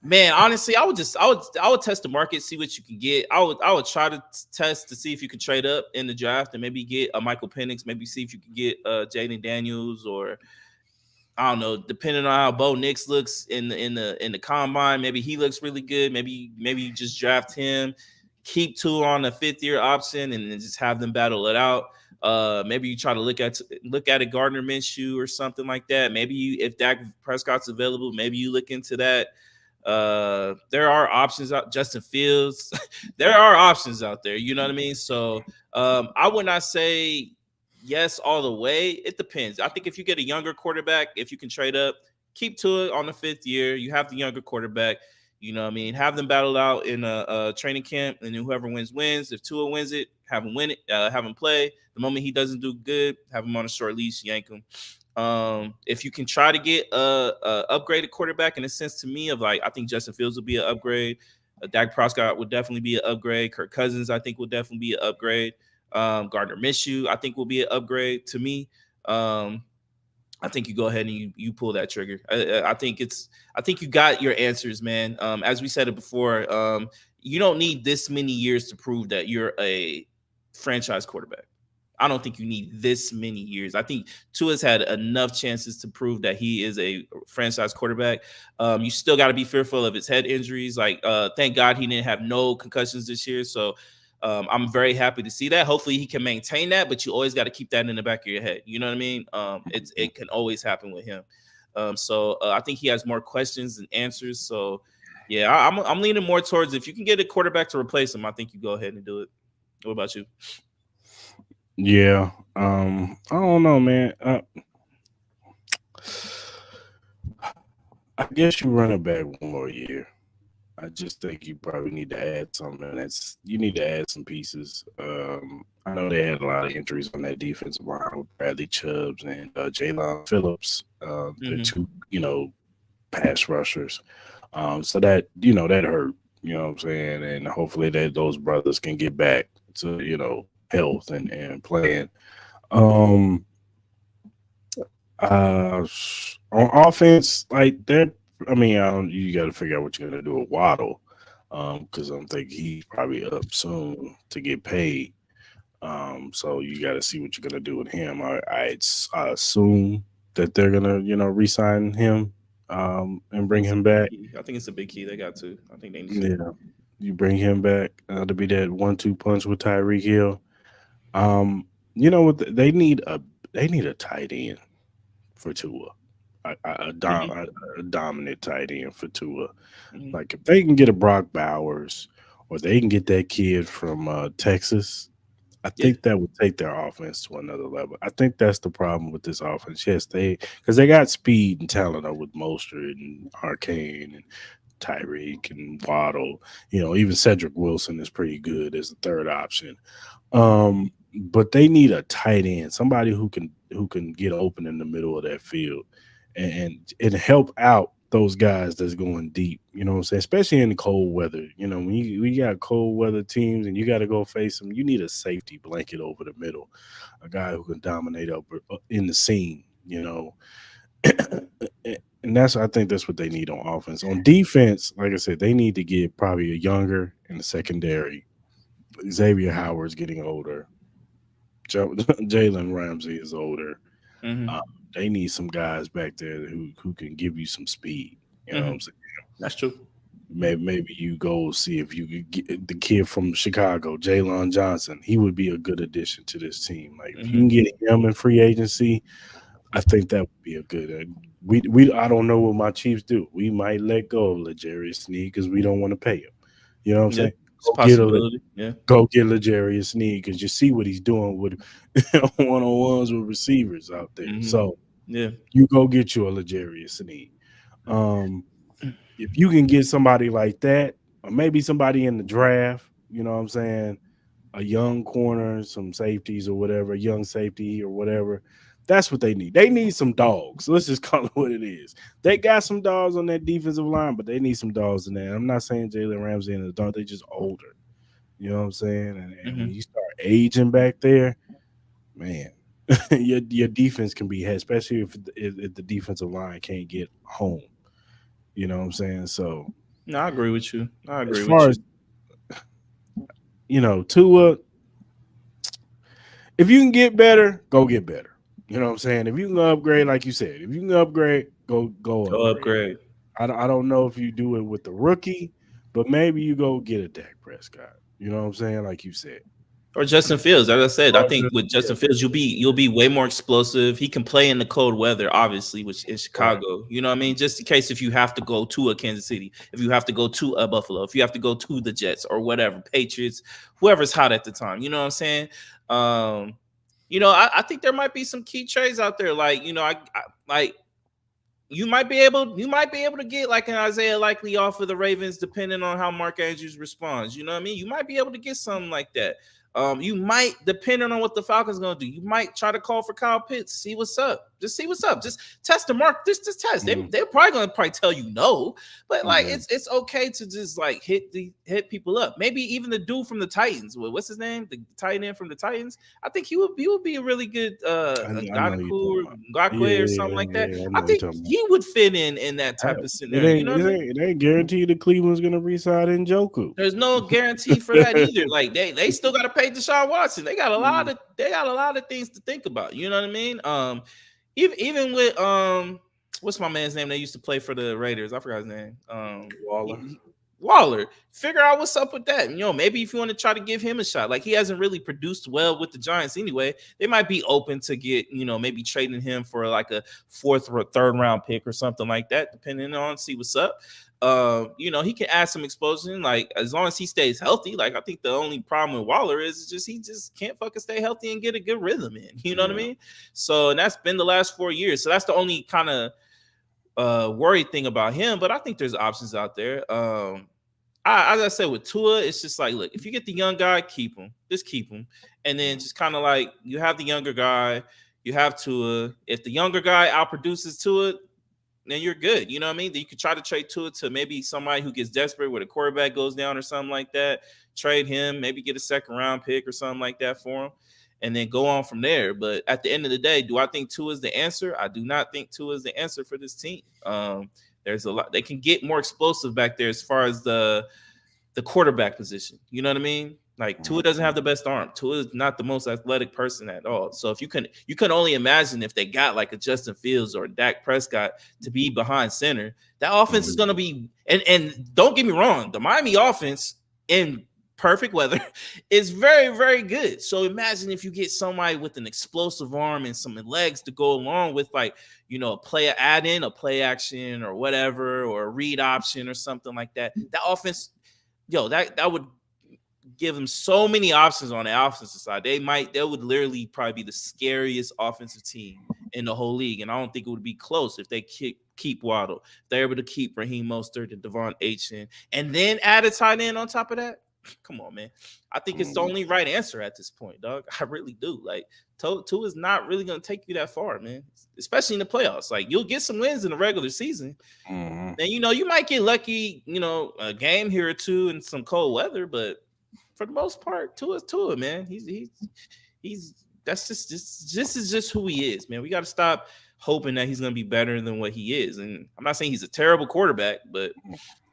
man, honestly, I would test the market, see what you can get. I would try to test to see if you can trade up in the draft and maybe get a Michael Penix, maybe see if you can get Jaden Daniels, or I don't know, depending on how Bo Nix looks in the combine, maybe he looks really good. Maybe you just draft him, keep Tua on the 5th-year option, and then just have them battle it out. Maybe you try to look at a Gardner Minshew or something like that. Maybe if Dak Prescott's available, maybe you look into that. There are options out. Justin Fields, there are options out there. You know what I mean? So I would not say yes all the way. It depends. I think if you get a younger quarterback, if you can trade up, keep Tua on the 5th year. You have the younger quarterback. You know what I mean? Have them battle out in a training camp, and then whoever wins. If Tua wins it, have him win it. Have him play. The moment he doesn't do good, have him on a short leash, yank him. If you can try to get a upgraded quarterback in a sense, to me, of like, I think Justin Fields will be an upgrade. Dak Prescott would definitely be an upgrade. Kirk Cousins, I think, will definitely be an upgrade. Gardner Minshew, I think, will be an upgrade to me. I think you go ahead and you pull that trigger. I think you got your answers, man. As we said it before, you don't need this many years to prove that you're a franchise quarterback. I don't think you need this many years. I think Tua's had enough chances to prove that he is a franchise quarterback. You still got to be fearful of his head injuries. Like, thank God he didn't have no concussions this year. So I'm very happy to see that. Hopefully he can maintain that, but you always got to keep that in the back of your head. You know what I mean? It can always happen with him. So I think he has more questions than answers. So yeah, I'm leaning more towards, if you can get a quarterback to replace him, I think you go ahead and do it. What about you? Yeah. I don't know, man. I guess you run it back one more year. I just think you probably need to add something. You need to add some pieces. I know they had a lot of injuries on that defensive line with Bradley Chubbs and Jalen Phillips. The two, pass rushers. So that hurt. You know what I'm saying? And hopefully that those brothers can get back to health and playing. Um, on offense, like that. I mean, you got to figure out what you're gonna do with Waddle, because I'm thinking he's probably up soon to get paid. So you got to see what you're gonna do with him. I assume that they're gonna, re-sign him, and bring him back. I think it's a big key. They got to. I think they need to. Yeah, you bring him back to be that 1-2 punch with Tyreek Hill. You know what? They need a tight end for Tua. A dominant tight end for Tua. Mhm. Like if they can get a Brock Bowers, or they can get that kid from Texas, I Yeah. think that would take their offense to another level. I think that's the problem with this offense. Yes, because they got speed and talent with Mostert and Arcane and Tyreek and Waddle. Even Cedric Wilson is pretty good as a third option. But they need a tight end, somebody who can get open in the middle of that field and help out those guys that's going deep. You know what I'm saying? Especially in the cold weather. When we got cold weather teams and you got to go face them, you need a safety blanket over the middle, a guy who can dominate up in the seam. And I think that's what they need on offense. On defense, like I said, they need to get probably a younger in the secondary. Xavier Howard's getting older. Jalen Ramsey is older. Mm-hmm. Uh, they need some guys back there who can give you some speed. You know what I'm saying? That's true. Maybe you go see if you could get the kid from Chicago, Jalen Johnson. He would be a good addition to this team. Like if you can get him in free agency, I think that would be a good. I don't know what my Chiefs do. We might let go of L'Jarius Sneed because we don't want to pay him. You know what I'm saying? It's a possibility. Go get L'Jarius Sneed because you see what he's doing with one-on-ones with receivers out there. So you go get you a L'Jarius Sneed. If you can get somebody like that, or maybe somebody in the draft, you know what I'm saying, a young corner, some safeties or whatever, young safety or whatever. That's what they need. They need some dogs. Let's just call it what it is. They got some dogs on that defensive line, but they need some dogs in there. I'm not saying Jalen Ramsey and the dog. They're just older. You know what I'm saying? And when you start aging back there, man, your defense can be had, especially if the defensive line can't get home. You know what I'm saying? So, no, I agree with you. As Tua, if you can get better, go get better. You know what I'm saying? If you can upgrade, like you said, if you can upgrade, go upgrade. I don't know if you do it with the rookie, but maybe you go get a Dak Prescott. You know what I'm saying? Like you said. Or Justin Fields, as I said, I think with Justin Fields, you'll be way more explosive. He can play in the cold weather, obviously, which is Chicago. Right. You know what I mean? Just in case if you have to go to a Kansas City, if you have to go to a Buffalo, if you have to go to the Jets or whatever, Patriots, whoever's hot at the time. You know what I'm saying? I think there might be some key trades out there. Like, you might be able to get like an Isaiah Likely off of the Ravens, depending on how Mark Andrews responds. You know what I mean? You might be able to get something like that. You might, depending on what the Falcons gonna do, you might try to call for Kyle Pitts, see what's up. Just see what's up. Just test the mark. Just test. They're probably gonna tell you no, but like it's okay to just like hit people up. Maybe even the dude from the Titans. What's his name? The tight end from the Titans. I think he would be a really good Ngakwe or something like that. I think he would fit in that type of scenario. It ain't guaranteed that Cleveland's gonna re-sign Njoku. There's no guarantee for that either. Like they still got to pay Deshaun Watson. They got a lot of things to think about. You know what I mean? Even with what's my man's name? They used to play for the Raiders. I forgot his name. Waller. Figure out what's up with that. Maybe if you want to try to give him a shot, like he hasn't really produced well with the Giants anyway. They might be open to get maybe trading him for like a 4th or 3rd round pick or something like that, depending on see what's up. He can add some explosion, like as long as he stays healthy. Like I think the only problem with Waller is just he just can't fucking stay healthy and get a good rhythm in. You know what I mean? So, and that's been the last 4 years. So that's the only kind of worried thing about him. But I think there's options out there. As I said with Tua, it's just like, look, if you get the young guy, keep him, and then just kind of like you have the younger guy, you have Tua. If the younger guy outproduces Tua, then you're good. You know what I mean? You could try to trade Tua to maybe somebody who gets desperate where the quarterback goes down or something like that. Trade him, maybe get a 2nd round pick or something like that for him, and then go on from there. But at the end of the day, do I think Tua is the answer? I do not think Tua is the answer for this team. There's a lot. They can get more explosive back there as far as the quarterback position. You know what I mean? Like Tua doesn't have the best arm. Tua is not the most athletic person at all. So if you can only imagine if they got like a Justin Fields or a Dak Prescott to be behind center, that offense is going to be, and don't get me wrong, the Miami offense in perfect weather is very, very good. So imagine if you get somebody with an explosive arm and some legs to go along with like, a play add-in, a play action or whatever, or a read option or something like that. That offense, that would give them so many options on the offensive side. They would literally probably be the scariest offensive team in the whole league. And I don't think it would be close if they keep Waddle. If they're able to keep Raheem Mostert and Devon Achane and then add a tight end on top of that. Come on, man. I think it's the only right answer at this point, dog. I really do. Like, Tua is not really going to take you that far, man, especially in the playoffs. Like, you'll get some wins in the regular season. And, you might get lucky, a game here or two in some cold weather, but for the most part, Tua's Tua, man. He's this is just who he is, man. We got to stop hoping that he's going to be better than what he is. And I'm not saying he's a terrible quarterback, but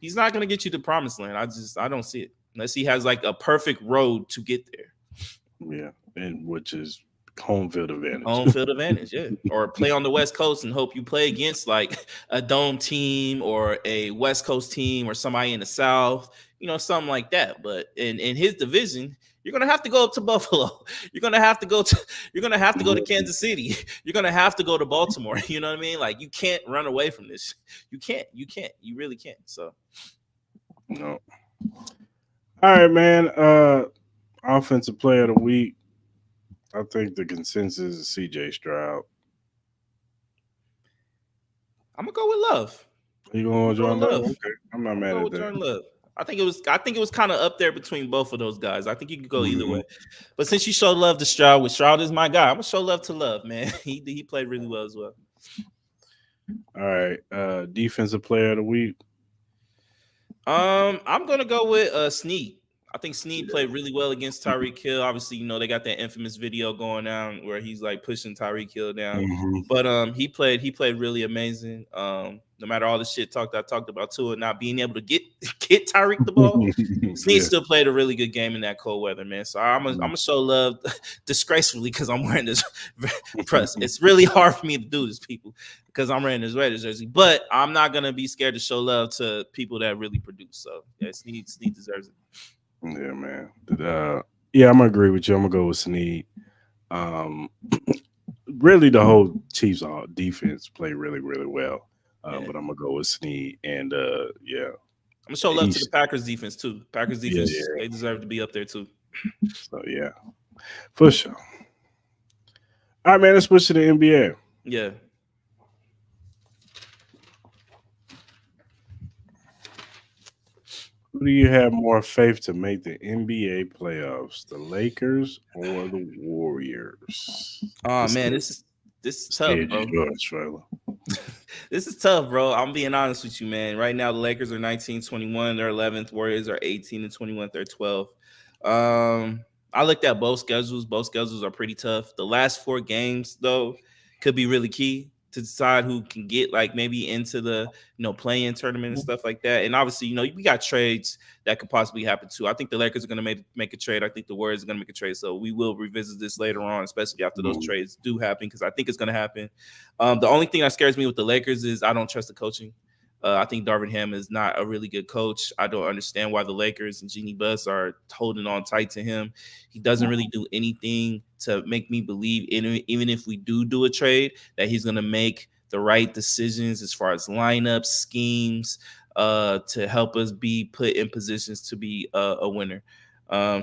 he's not going to get you to promised land. I don't see it unless he has like a perfect road to get there. Yeah, and which is home field advantage. Home field advantage, yeah. Or play on the West Coast and hope you play against like a dome team or a West Coast team or somebody in the South, something like that. But in his division, you're gonna have to go up to Buffalo. You're gonna have to go to Kansas City. You're gonna have to go to Baltimore. You know what I mean? Like you can't run away from this. You can't. You really can't. So no. All right, man. Offensive player of the week. I think the consensus is CJ Stroud. I'm gonna go with Love. You gonna join Love? Okay. I'm not mad at that. Love. I think it was kind of up there between both of those guys. I think you could go either way. But since you showed love to Stroud, with Stroud is my guy, I'm gonna show love to Love, man. He played really well as well. All right. Defensive player of the week. I'm gonna go with Snead. I think Snead played really well against Tyreek Hill. Obviously, they got that infamous video going down where he's like pushing Tyreek Hill down. But he played really amazing. No matter all the shit I talked about Tua not being able to get Tyreek the ball. Snead still played a really good game in that cold weather, man. So I'm gonna show love disgracefully because I'm wearing this press. It's really hard for me to do this, people, because I'm wearing this Raiders jersey. But I'm not gonna be scared to show love to people that really produce. So yeah, Snead deserves it. Yeah, man. Yeah, I'm gonna agree with you. I'm gonna go with Snead. Really, the whole Chiefs defense played really, really well. But I'm gonna go with Snead, and yeah, I'm gonna show love to the Packers defense too. Packers defense, they deserve to be up there too. So yeah, for sure. All right, man. Let's switch to the NBA. Yeah. Who do you have more faith to make the NBA playoffs, the Lakers or the Warriors? Oh The man, stage, this is the tough, stage is bro. yours, Trailer. This is tough, bro. I'm being honest with you, man. Right now, the Lakers are 19-21, they're 11th. Warriors are 18-21, they're 12th. I looked at both schedules. Both schedules are pretty tough. The last four games, though, could be really key to decide who can get like maybe into the play-in tournament and stuff like that. And obviously, we got trades that could possibly happen too. I think the Lakers are going to make a trade. I think the Warriors are going to make a trade. So we will revisit this later on, especially after those Mhm. trades do happen, because I think it's going to happen. The only thing that scares me with the Lakers is I don't trust the coaching. I think Darvin Ham is not a really good coach. I don't understand why the Lakers and Jeannie Buss are holding on tight to him. He doesn't really do anything to make me believe, even if we do a trade, that he's going to make the right decisions as far as lineups, schemes, to help us be put in positions to be a winner.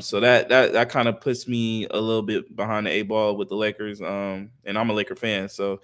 So that kind of puts me a little bit behind the eight ball with the Lakers. And I'm a Laker fan, so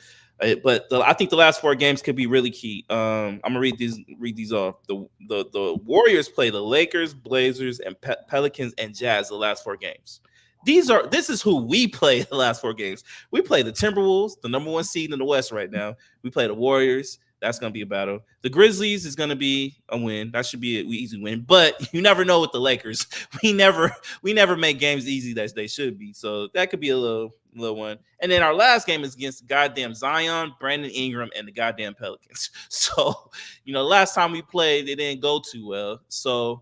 but I think the last four games could be really key. I'm gonna read these off. The Warriors play the Lakers, Blazers, and Pelicans and Jazz the last four games. This is who we play the last four games. We play the Timberwolves, the number one seed in the West right now. We play the Warriors. That's gonna be a battle. The Grizzlies is gonna be a win. That should be an easy win. But you never know with the Lakers. We never make games easy that they should be. So that could be a little one. And then our last game is against goddamn Zion, Brandon Ingram, and the goddamn Pelicans. So, last time we played, it didn't go too well. So,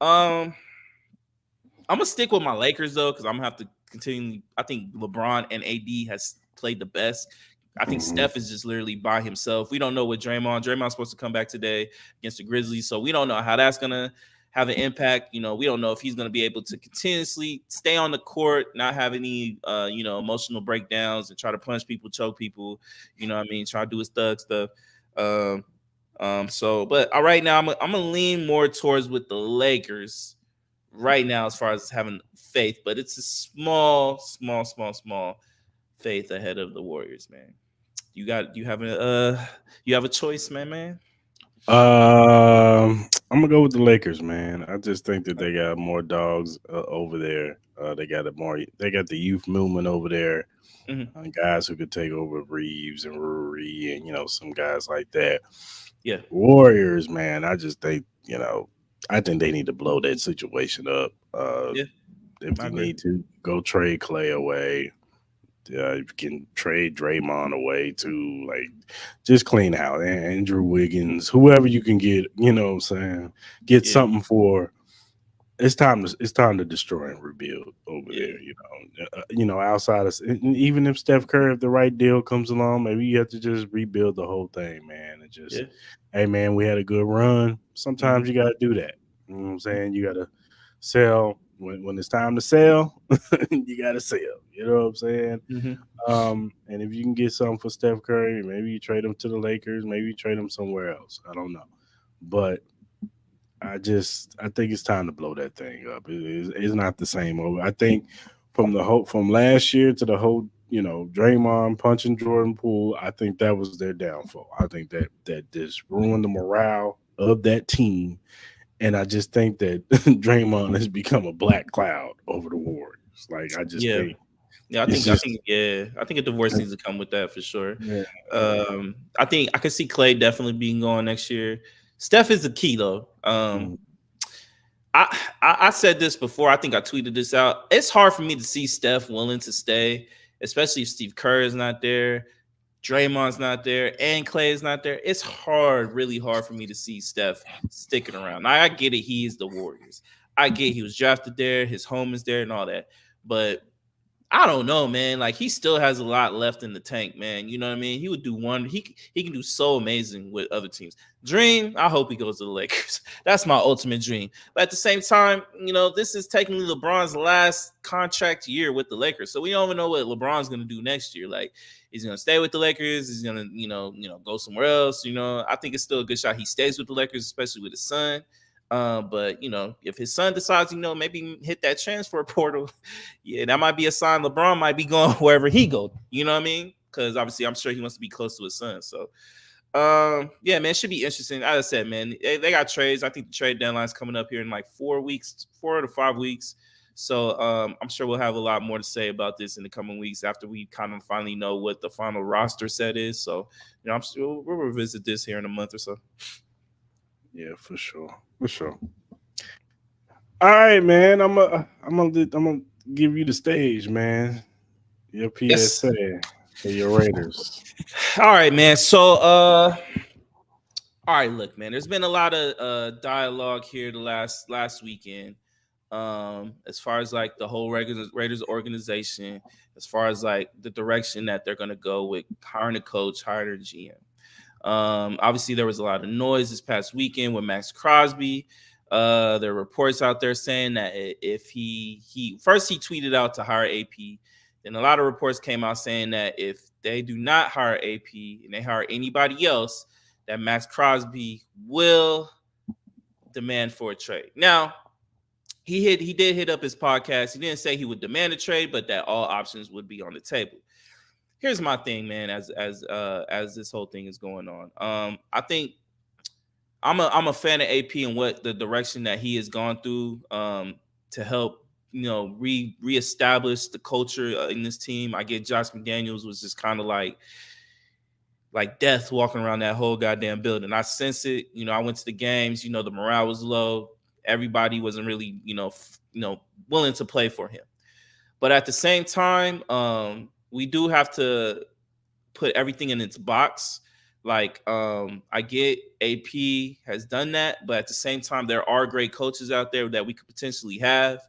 I'm gonna stick with my Lakers though, because I'm gonna have to continue. I think LeBron and AD has played the best. I think Mhm. Steph is just literally by himself. We don't know what Draymond's supposed to come back today against the Grizzlies, so we don't know how that's gonna have an impact. We don't know if he's gonna be able to continuously stay on the court, not have any emotional breakdowns and try to punch people, choke people. What I mean, try to do his thug stuff. Um, but right now I'm gonna lean more towards with the Lakers right now as far as having faith, but it's a small faith ahead of the Warriors, man. You have a choice, man. I'm gonna go with the Lakers, man. I just think that they got more dogs over there. They got the youth movement over there. Hmm. Guys who could take over Reeves and Ruri and some guys like that. Yeah, Warriors, man. I just think I think they need to blow that situation up. yeah, If I they agree. need to go trade Clay away, if you can trade Draymond away too, like just clean out Andrew Wiggins, whoever you can get. You know what I'm saying? Get Yeah, something for. It's time to destroy and rebuild over yeah, there. Outside of even if Steph Curry, if the right deal comes along, maybe you have to just rebuild the whole thing, man. And just, yeah. hey, man, we had a good run. Sometimes Hmm. you got to do that. You know what I'm saying? You got to sell when it's time to sell. You got to sell. You know what I'm saying? Hmm. And if you can get something for Steph Curry, maybe you trade him to the Lakers. Maybe you trade him somewhere else. I don't know, but I think it's time to blow that thing up. It's not the same over. I think from last year to the whole Draymond punching Jordan Poole, I think that was their downfall. I think that just ruined the morale of that team, and I just think that Draymond has become a black cloud over the Warriors. Like I just Yeah, think yeah. it's just I think a divorce needs to come with that for sure. yeah. I think I could see Clay definitely being gone next year. Steph is the key though. Mm, I said this before. I think I tweeted this out. It's hard for me to see Steph willing to stay, especially if Steve Kerr is not there, Draymond's not there, and Clay is not there. It's really hard for me to see Steph sticking around. Now, I get it. He is the Warriors. I get he was drafted there, his home is there, and all that. But I don't know, man. Like he still has a lot left in the tank, man. You know what I mean? He would do one. He can do so amazing with other teams. Dream. I hope he goes to the Lakers. That's my ultimate dream. But at the same time, this is technically LeBron's last contract year with the Lakers, so we don't even know what LeBron's going to do next year. Like, he's going to stay with the Lakers. He's going to, go somewhere else. I think it's still a good shot he stays with the Lakers, especially with his son. But if his son decides, maybe hit that transfer portal, yeah, that might be a sign LeBron might be going wherever he goes. You know what I mean? Because obviously, I'm sure he wants to be close to his son. So, Yeah, man, it should be interesting. As I said, man, they got trades. I think the trade deadline's coming up here in like 4 weeks, 4 to 5 weeks. So I'm sure we'll have a lot more to say about this in the coming weeks after we kind of finally know what the final roster set is. So, I'm sure we'll revisit this here in a month or so. Yeah, for sure. For sure. All right, man. I'm gonna give you the stage, man. Your Yes. PSA for your Raiders. All right, man. So all right, look, man. There's been a lot of dialogue here the last weekend. As far as like the whole Raiders organization, as far as like the direction that they're gonna go with hiring a coach, hiring a GM. Obviously there was a lot of noise this past weekend with Max Crosby. There are reports out there saying that if he first he tweeted out to hire AP, then a lot of reports came out saying that if they do not hire AP and they hire anybody else, that Max Crosby will demand for a trade. Now, he did hit up his podcast. He didn't say he would demand a trade, but that all options would be on the table. Here's my thing, man. As this whole thing is going on, I think I'm a fan of AP and what the direction that he has gone through to help reestablish the culture in this team. I get Josh McDaniels was just kind of like death walking around that whole goddamn building. I sense it. I went to the games. The morale was low. Everybody wasn't really willing to play for him. But at the same time, we do have to put everything in its box. Like, I get AP has done that, but at the same time, there are great coaches out there that we could potentially have.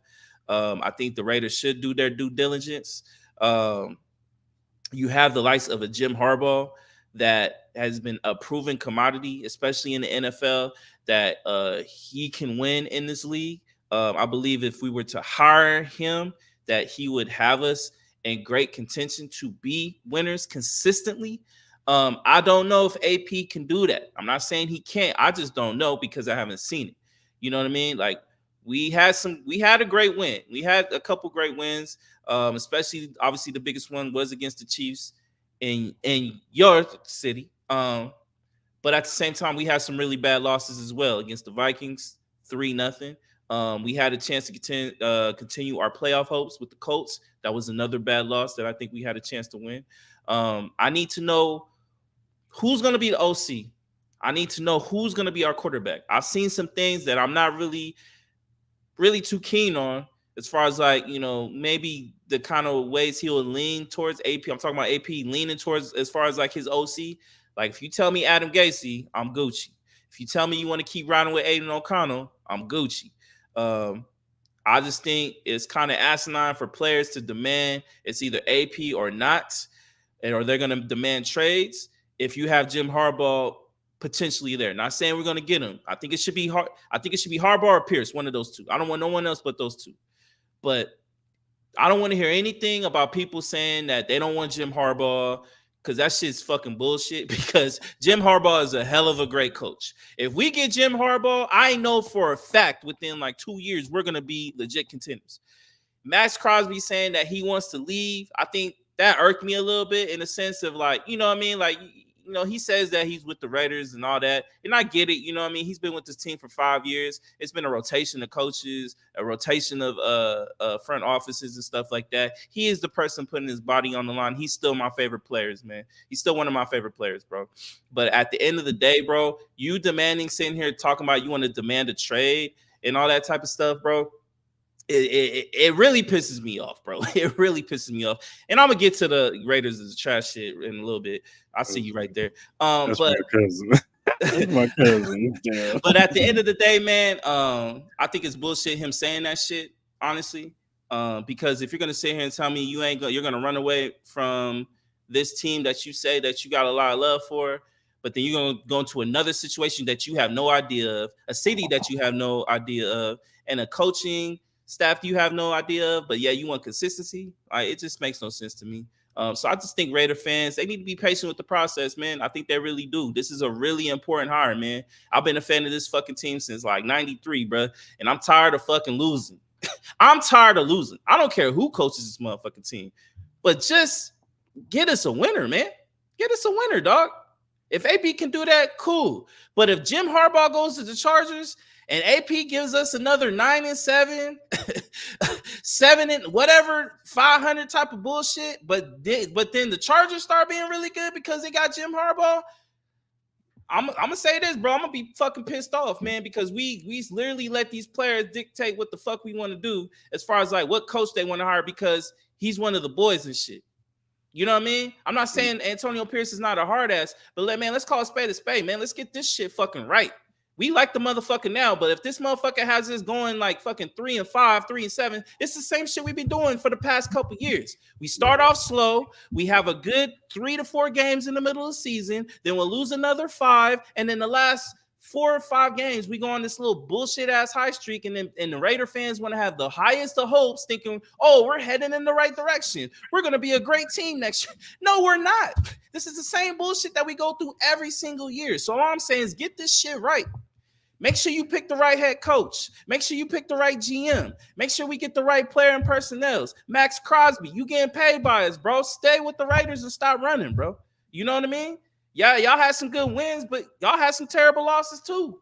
I think the Raiders should do their due diligence. You have the likes of a Jim Harbaugh that has been a proven commodity, especially in the NFL, that he can win in this league. I believe if we were to hire him, that he would have us in great contention to be winners consistently. I don't know if AP can do that. I'm not saying he can't. I just don't know because I haven't seen it. You know what I mean? Like we had a great win. We had a couple great wins, especially obviously the biggest one was against the Chiefs in your city. But at the same time, we had some really bad losses as well against the Vikings, 3-0. We had a chance to continue our playoff hopes with the Colts. That was another bad loss that I think we had a chance to win. I need to know who's going to be the OC. I need to know who's going to be our quarterback. I've seen some things that I'm not really too keen on as far as like, maybe the kind of ways he'll lean towards AP. I'm talking about AP leaning towards as far as like his OC. Like if you tell me Adam Gase, I'm Gucci. If you tell me you want to keep riding with Aiden O'Connell, I'm Gucci. I just think it's kind of asinine for players to demand it's either AP or not, or they're going to demand trades. If you have Jim Harbaugh potentially there, not saying we're going to get him. I think it should be Harbaugh or Pierce, one of those two. I don't want no one else but those two. But I don't want to hear anything about people saying that they don't want Jim Harbaugh, because that shit's fucking bullshit, because Jim Harbaugh is a hell of a great coach. If we get Jim Harbaugh, I know for a fact within like 2 years, we're going to be legit contenders. Max Crosby saying that he wants to leave, I think that irked me a little bit in the sense of like, you know what I mean? Like, he says that he's with the Raiders and all that. And I get it. You know what I mean? He's been with this team for 5 years. It's been a rotation of coaches, a rotation of front offices and stuff like that. He is the person putting his body on the line. He's still my favorite players, man. He's still one of my favorite players, bro. But at the end of the day, bro, you sitting here talking about you want to demand a trade and all that type of stuff, bro. It really pisses me off, bro. It really pisses me off. And I'm gonna get to the Raiders as trash shit in a little bit. I see you right there. That's my cousin. That's my cousin. Yeah. But at the end of the day, man, I think it's bullshit him saying that shit, honestly. Because if you're gonna sit here and tell me you're gonna run away from this team that you say that you got a lot of love for, but then you're gonna go into another situation that you have no idea of, a city that you have no idea of, and a coaching staff you have no idea of, but yeah, you want consistency. It just makes no sense to me. So I just think Raider fans, they need to be patient with the process, man. I think they really do. This is a really important hire, man. I've been a fan of this fucking team since like 93, bro. And I'm tired of fucking losing. I'm tired of losing. I don't care who coaches this motherfucking team, but just get us a winner, man. Get us a winner, dog. If AP can do that, cool. But if Jim Harbaugh goes to the Chargers and AP gives us another 9-7, 7 and whatever 500 type of bullshit, but then the Chargers start being really good because they got Jim Harbaugh, I'm gonna say this, bro. I'm gonna be fucking pissed off, man, because we literally let these players dictate what the fuck we want to do as far as like what coach they want to hire because he's one of the boys and shit. You know what I mean? I'm not saying Antonio Pierce is not a hard ass, but let's call a spade, man. Let's get this shit fucking right. We like the motherfucker now, but if this motherfucker has this going like fucking 3-5, 3-7, it's the same shit we've been doing for the past couple years. We start off slow, we have a good 3 to 4 games in the middle of the season, then we'll lose another 5, and then the last 4 or 5 games, we go on this little bullshit ass high streak, and the Raider fans want to have the highest of hopes, thinking, "Oh, we're heading in the right direction. We're gonna be a great team next year." No, we're not. This is the same bullshit that we go through every single year. So all I'm saying is get this shit right. Make sure you pick the right head coach. Make sure you pick the right GM. Make sure we get the right player and personnel. Max Crosby, you getting paid by us, bro. Stay with the Raiders and stop running, bro. You know what I mean? Yeah, y'all had some good wins, but y'all had some terrible losses too.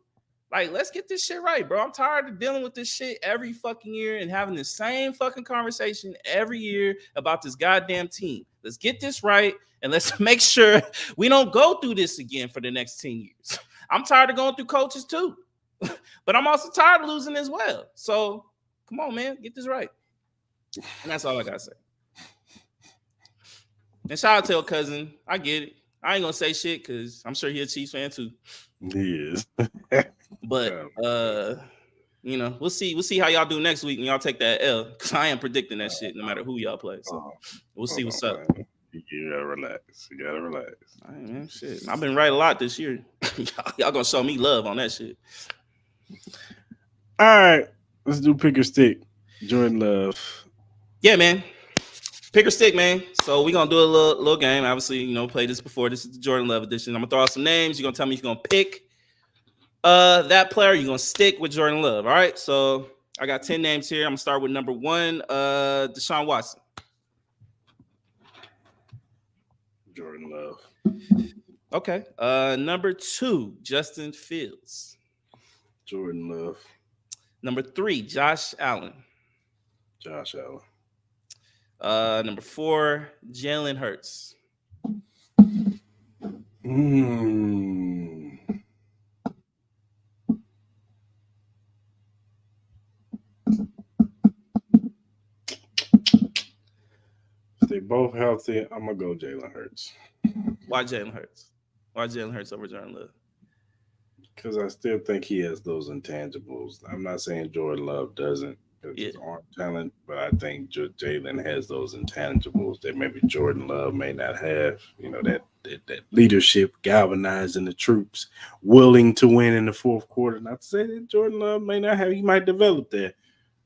Like, let's get this shit right, bro. I'm tired of dealing with this shit every fucking year and having the same fucking conversation every year about this goddamn team. Let's get this right, and let's make sure we don't go through this again for the next 10 years. I'm tired of going through coaches too. But I'm also tired of losing as well. So come on, man, get this right. And that's all I gotta say. And shout out to your cousin. I get it. I ain't gonna say shit because I'm sure he's a Chiefs fan too. He is. But we'll see how y'all do next week when y'all take that L. Because I am predicting that shit no matter who y'all play. So we'll see what's up. You gotta relax. All right, man. Shit. I've been right a lot this year. Y'all gonna show me love on that shit. All right, let's do pick or stick. Jordan Love. Yeah, man. Pick or stick, man. So we're gonna do a little game. Obviously, played this before. This is the Jordan Love edition. I'm gonna throw out some names. You're gonna tell me if you're gonna pick that player. You're gonna stick with Jordan Love. All right. So I got 10 names here. I'm gonna start with number 1, Deshaun Watson. Jordan Love. Okay. Number 2, Justin Fields. Jordan Love. Number 3, Josh Allen. Josh Allen. Number 4, Jalen Hurts. If they both healthy, I'm gonna go Jalen Hurts. Why Jalen Hurts? Why Jalen Hurts over Jordan Love? Because I still think he has those intangibles. I'm not saying Jordan Love doesn't. It's arm talent, but I think Jalen has those intangibles that maybe Jordan Love may not have. That leadership, galvanizing the troops, willing to win in the fourth quarter. Not to say that Jordan Love may not have. He might develop that,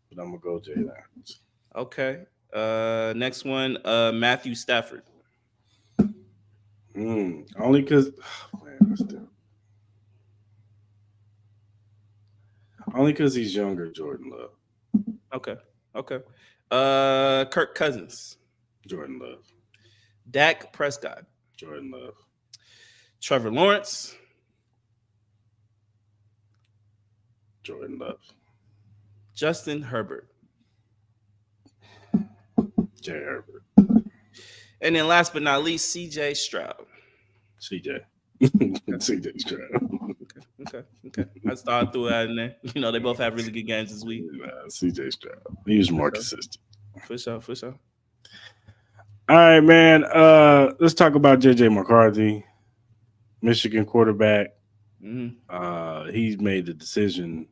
but I'm gonna go Jalen. Okay. Next one, Matthew Stafford. Only because, only because he's younger, Jordan Love. Okay. Kirk Cousins. Jordan Love. Dak Prescott. Jordan Love. Trevor Lawrence. Jordan Love. Justin Herbert. Jay Herbert. And then last but not least, CJ Stroud. CJ Stroud. Okay. I just thought I threw that in there. They both have really good games this week. CJ Stroud. He was more consistent. For sure. All right, man. Let's talk about JJ McCarthy, Michigan quarterback. Mm-hmm. He's made the decision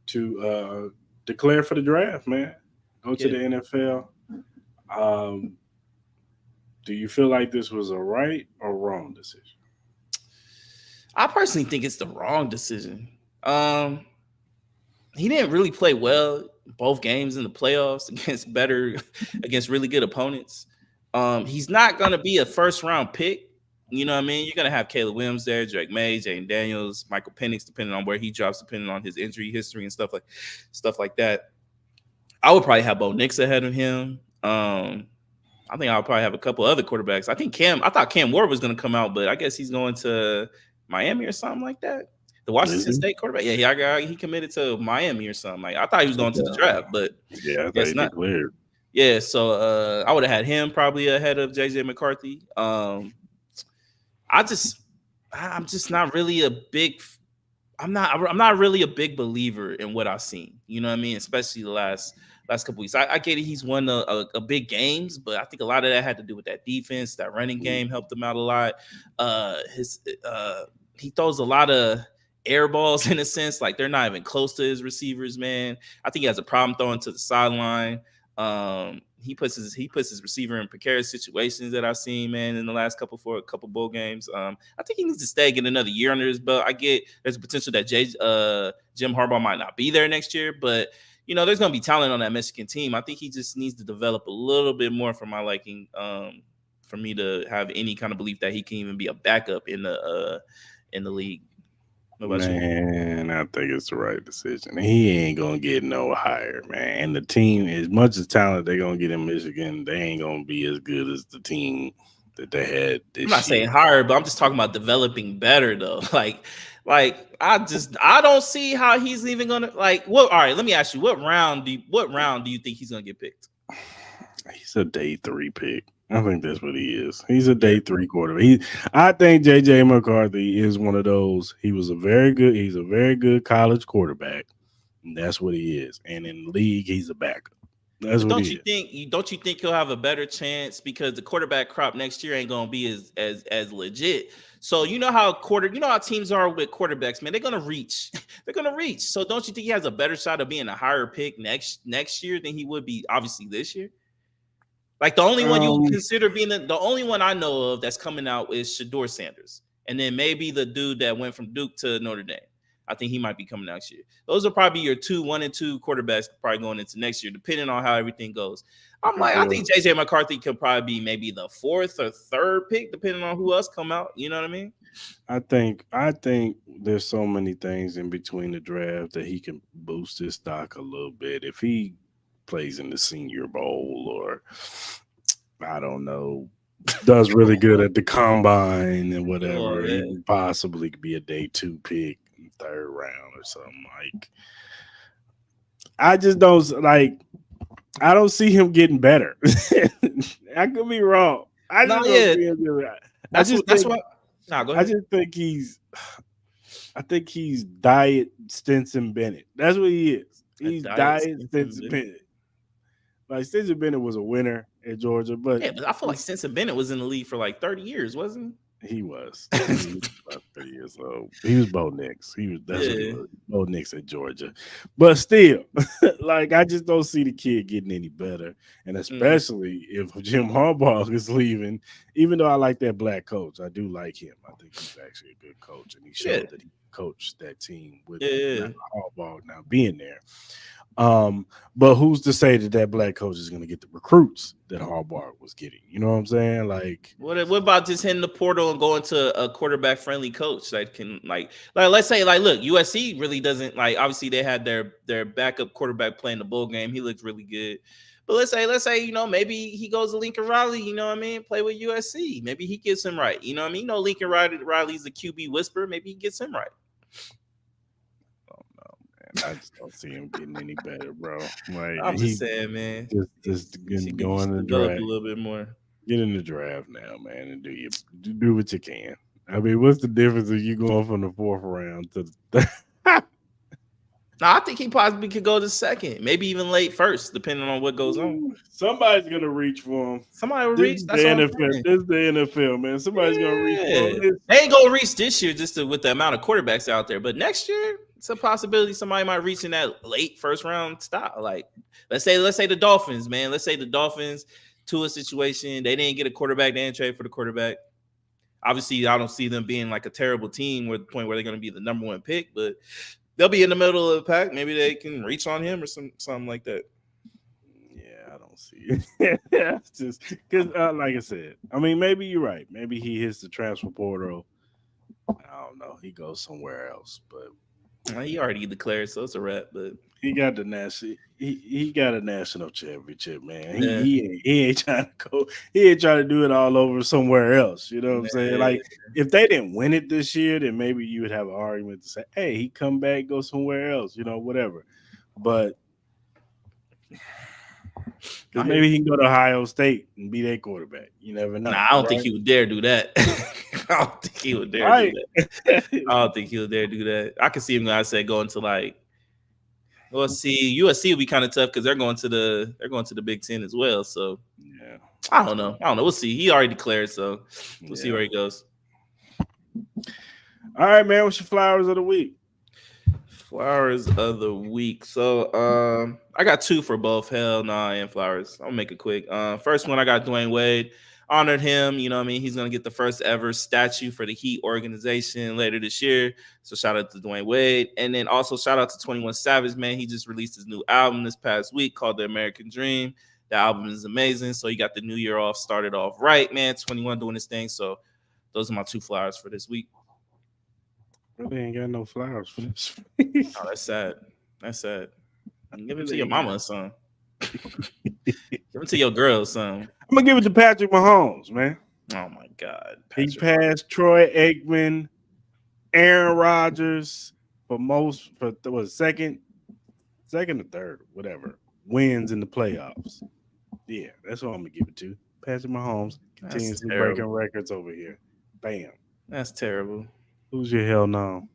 to declare for the draft, man. Go to the NFL. Do you feel like this was a right or wrong decision? I personally think it's the wrong decision. He didn't really play well both games in the playoffs against really good opponents. He's not going to be a first-round pick. You know what I mean? You're going to have Caleb Williams there, Drake May, Jaden Daniels, Michael Penix, depending on where he drops, depending on his injury history and stuff like that. I would probably have Bo Nix ahead of him. I I think I'll probably have a couple other quarterbacks. I thought Cam Ward was going to come out, but I guess he's going to Miami or something like that. The Is Washington he? State quarterback. Yeah, he committed to Miami or something. Like I thought he was going to the Okay. draft, but Yeah, I thought guess he not. declared. Yeah, so I would have had him probably ahead of JJ McCarthy. I'm just not really a big. I'm not really a big believer in what I've seen. You know what I mean? Especially the last couple weeks. I get it. He's won a big games, but I think a lot of that had to do with that defense. That running game helped him out a lot. His he throws a lot of air balls in a sense, like they're not even close to his receivers, man. I think he has a problem throwing to the sideline. He puts his receiver in precarious situations that I've seen, man, in the last couple bowl games. I think he needs to stay, get another year under his belt. I get there's a potential that Jim Harbaugh might not be there next year, but there's gonna be talent on that Michigan team. I think he just needs to develop a little bit more for my liking, for me to have any kind of belief that he can even be a backup in the league. What about you? Man, I think it's the right decision. He ain't gonna get no higher, man. And the team, as much as talent they're gonna get in Michigan, they ain't gonna be as good as the team that they had I'm this not year. saying higher, but I'm just talking about developing better though. I don't see how he's even gonna all right, let me ask you, what round do you think he's gonna get picked? He's a day 3 pick. I think that's what he is. He's a Yeah. day 3 quarterback. I think JJ McCarthy is one of those. He's a very good college quarterback. And that's what he is. And in the league, he's a backup. That's But what he is. don't you think he'll have a better chance because the quarterback crop next year ain't gonna be as legit. So you know how teams are with quarterbacks, man. They're gonna reach. They're gonna reach. So don't you think he has a better shot of being a higher pick next year than he would be obviously this year? Like the only one you would Um, consider being the only one I know of that's coming out is Shador Sanders, and then maybe the dude that went from Duke to Notre Dame. I think he might be coming next year. Those are probably your 1 and 2 quarterbacks probably going into next year, depending on how everything goes. I well, think JJ McCarthy could probably be maybe the 4th or 3rd pick, depending on who else come out. You know what I mean? I think there's so many things in between the draft that he can boost his stock a little bit if he plays in the Senior Bowl or I don't know does really good at the combine and Come whatever. on, He man. can possibly be a day 2 pick, 3rd round or something like. I just don't like. I don't see him getting better. I could be wrong. I No, just don't yeah, see him getting better. I that's just what that's think what. Nah, go I ahead. just think he's I think he's diet Stinson Bennett. That's what he is. A He's diet diet Stinson Stinson Bennett. Bennett. Like Stinson Bennett was a winner at Georgia, but Yeah, but I feel like Stinson Bennett was in the league for like 30 years, wasn't he was. He he? was about 30 years old. He was Bo Nix. That's what he Yeah. was. Bo Nix at Georgia. But still, like I just don't see the kid getting any better. And Mm. especially if Jim Harbaugh is leaving, even though I like that black coach, I do like him. I think he's actually a good coach. And he Yeah. showed that he coached that team with Yeah. not Harbaugh now being there. But who's to say that that black coach is going to get the recruits that Harbaugh was getting? You know what I'm saying? Like, What about just hitting the portal and going to a quarterback friendly coach that can like let's say look, USC really doesn't obviously they had their backup quarterback playing the bowl game. He looked really good. But let's say maybe he goes to Lincoln Riley, you know what I mean? Play with USC. Maybe he gets him right. You know what I mean? Lincoln Riley's the QB whisperer. Maybe he gets him right. oh no, man, I just don't see him getting any better, bro. Like I'm just he saying, man. just You going should in the develop a draft. little bit more. Get in the draft now, man, and do what you can. I mean, what's the difference if you going from the 4th round to the No, I think he possibly could go to second, maybe even late first, depending on what goes on. Somebody's gonna reach for him. Somebody will This reach. is the That's what I'm NFL. saying. This is the NFL, man. Somebody's gonna reach for Yeah, him. they ain't gonna reach this year with the amount of quarterbacks out there. But next year, it's a possibility somebody might reach in that late 1st round style. Like let's say the Dolphins, man. Let's say the Dolphins to a situation they didn't get a quarterback, they didn't trade for the quarterback. Obviously, I don't see them being like a terrible team where the point where they're going to be the number 1 pick, but they'll be in the middle of the pack. Maybe they can reach on him or something like that. Yeah, I don't see it. Yeah, it's just because, like I said, I mean, maybe you're right. Maybe he hits the transfer portal. I don't know. He goes somewhere else, but He already declared, so it's a wrap. But He got the national. He got a national championship, man. yeah, He ain't trying to go. He ain't trying to do it all over somewhere else. You know what I'm saying? yeah. Like if they didn't win it this year, then maybe you would have an argument to say, "Hey, he come back, go somewhere else." You know, whatever. But I because hear. maybe he can go to Ohio State and be their quarterback. You never Nah, know, I don't think right? he would dare do that. I don't think he would dare do Right. that. I don't think he would dare do that. I could see him. I said going to like. Well, see, USC will be kind of tough because they're going to the Big Ten as well. So Yeah. I don't know. We'll see. He already declared, so we'll see Yeah. where he goes. All right, man. What's your flowers of the week? Flowers of the week. So I got two for both Hell Nah and Flowers. I'll make it quick. First one I got Dwayne Wade. Honored him, you know what I mean? He's gonna get the first ever statue for the Heat organization later this year. So shout out to Dwayne Wade. And then also shout out to 21 Savage, man. He just released his new album this past week called The American Dream. The album is amazing. So he got the new year off started off right, man. 21 doing his thing. So those are my two flowers for this week. Really ain't got no flowers for this. Oh, that's sad. That's sad. Give it to your mama, son. Give it to your girl, son. I'm gonna give it to Patrick Mahomes, man. Oh my God. He Patrick. passed Troy Aikman, Aaron Rodgers for second or third, whatever, wins in the playoffs. Yeah, that's what I'm gonna give it to. Patrick Mahomes That's continuously terrible. breaking records over here. Bam. That's terrible. Who's your hell no?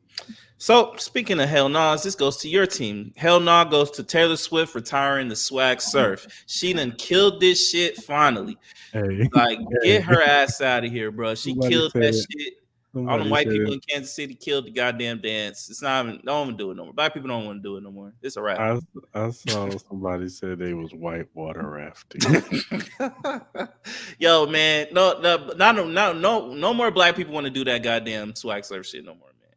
So speaking of Hell Nas, this goes to your team. Hell Nah goes to Taylor Swift retiring the swag surf. She done killed this shit finally. Hey, Like, get her ass out of here, bro. She Somebody killed said that it. shit. All them somebody white said people it. in Kansas City killed the goddamn dance. It's not even, don't even do it no more. Black people don't want to do it no more. It's a wrap. I saw somebody said they was whitewater rafting. Yo, man, no more black people want to do that goddamn swag surf shit no more, man.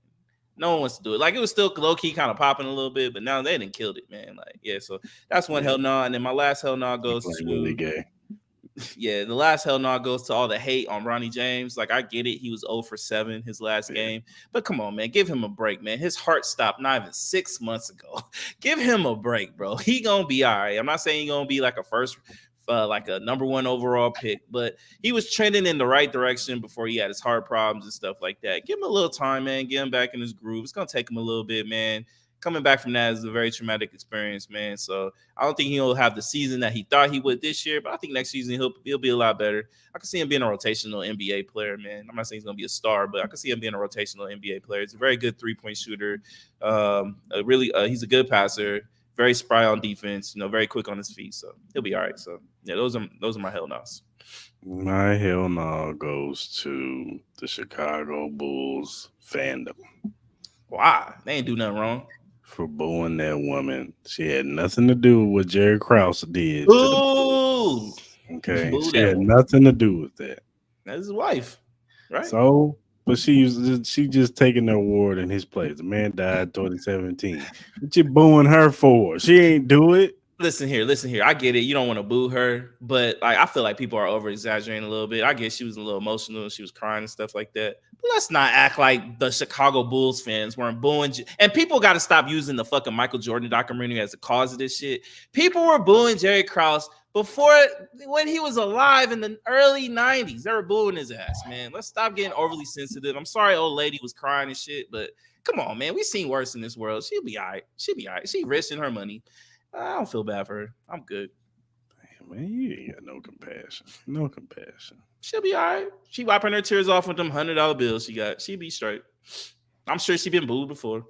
No one wants to do it. Like, it was still low key kind of popping a little bit, but now they didn't killed it, man. Like, yeah, so that's one hell no. And then my last hell no goes Like to really gay. yeah, the last hell no goes to all the hate on Ronnie James. Like, I get it, he was 0 for 7 his last game, but come on, man, give him a break, man. His heart stopped not even 6 months ago. Give him a break, bro. He gonna be all right. I'm not saying he gonna be like like a number one overall pick, but he was trending in the right direction before he had his heart problems and stuff like that. Give him a little time, man. Get him back in his groove. It's gonna take him a little bit, man. Coming back from that is a very traumatic experience, man. So I don't think he'll have the season that he thought he would this year, but I think next season he'll be a lot better. I can see him being a rotational NBA player, man. I'm not saying he's gonna be a star, but I can see him being a rotational NBA player. He's a very good 3-point shooter. He's a good passer, very spry on defense. Very quick on his feet. So he'll be all right. So yeah, those are my hell no's. My hell no goes to the Chicago Bulls fandom Why? They ain't do nothing wrong. for booing that woman. She had nothing to do with what Jerry Krause did. Ooh, Okay, boo she that had woman. nothing to do with that. That's his wife, right? So, but she just taking the award in his place. The man died 2017. What you booing her for? She ain't do it. Listen here. I get it. You don't want to boo her, but like, I feel like people are over exaggerating a little bit. I guess she was a little emotional. She was crying and stuff like that. But let's not act like the Chicago Bulls fans weren't booing. And people got to stop using the fucking Michael Jordan documentary as the cause of this shit. People were booing Jerry Krause before, when he was alive in the early 90s. They were booing his ass, man. Let's stop getting overly sensitive. I'm sorry old lady was crying and shit, but come on, man. We've seen worse in this world. She'll be all right. She rich in her money. I don't feel bad for her. I'm good. Damn, man, you ain't got no compassion. No compassion. She'll be all right. She wiping her tears off with them $100 bills she got. She be straight. I'm sure she been booed before.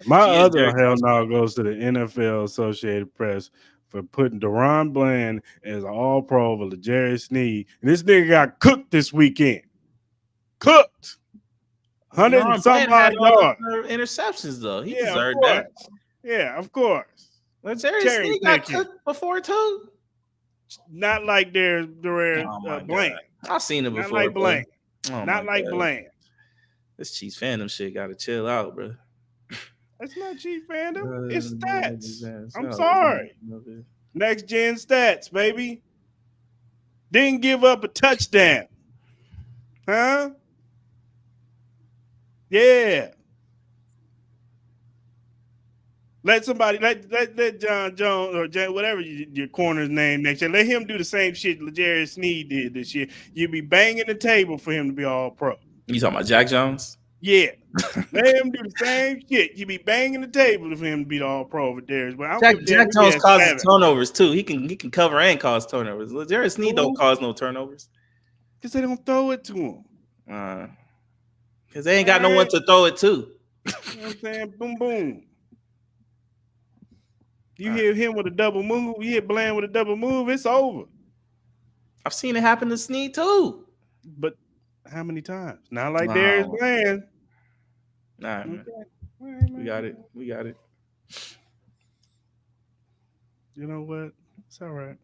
My She is other Jerry hell Krause. no goes to the NFL Associated Press for putting Deron Bland as an all-pro over Jerry Sneed. And this nigga got cooked this weekend. Cooked. 100 and Deron some Bland had odd all yards. the interceptions though. He Yeah, of deserved course. that. Yeah, of course. But Jerry Cherry Sneed got picking. cooked before too. Not like their Oh my Bland. God. I've seen it Not before. like Bland. Oh Not my like God. Bland. This Chiefs fandom shit gotta chill out, bro. That's not Chief fandom. It's stats. I'm Oh, sorry. Next gen stats, baby. Didn't give up a touchdown. Huh? Yeah. Let somebody let John Jones or whatever your corner's name next year. Let him do the same shit L'Jarius Sneed did this year. You'd be banging the table for him to be all pro. You talking about Jack Jones? Yeah. Let him do the same shit. You be banging the table for him to be the all pro over Darius. But I don't give a damn Jack if he Jones has causes 7. turnovers too. He can cover and cause turnovers. L'Jarius Sneed don't cause no turnovers. Because they don't throw it to him. Because they ain't got no one to throw it to. You know what I'm saying? Boom, boom. You hit him with a double move. You hit Bland with a double move. It's over. I've seen it happen to Sneed too. But how many times? Not like Darius Bland. Nah, man. We got it. You know what? It's all right.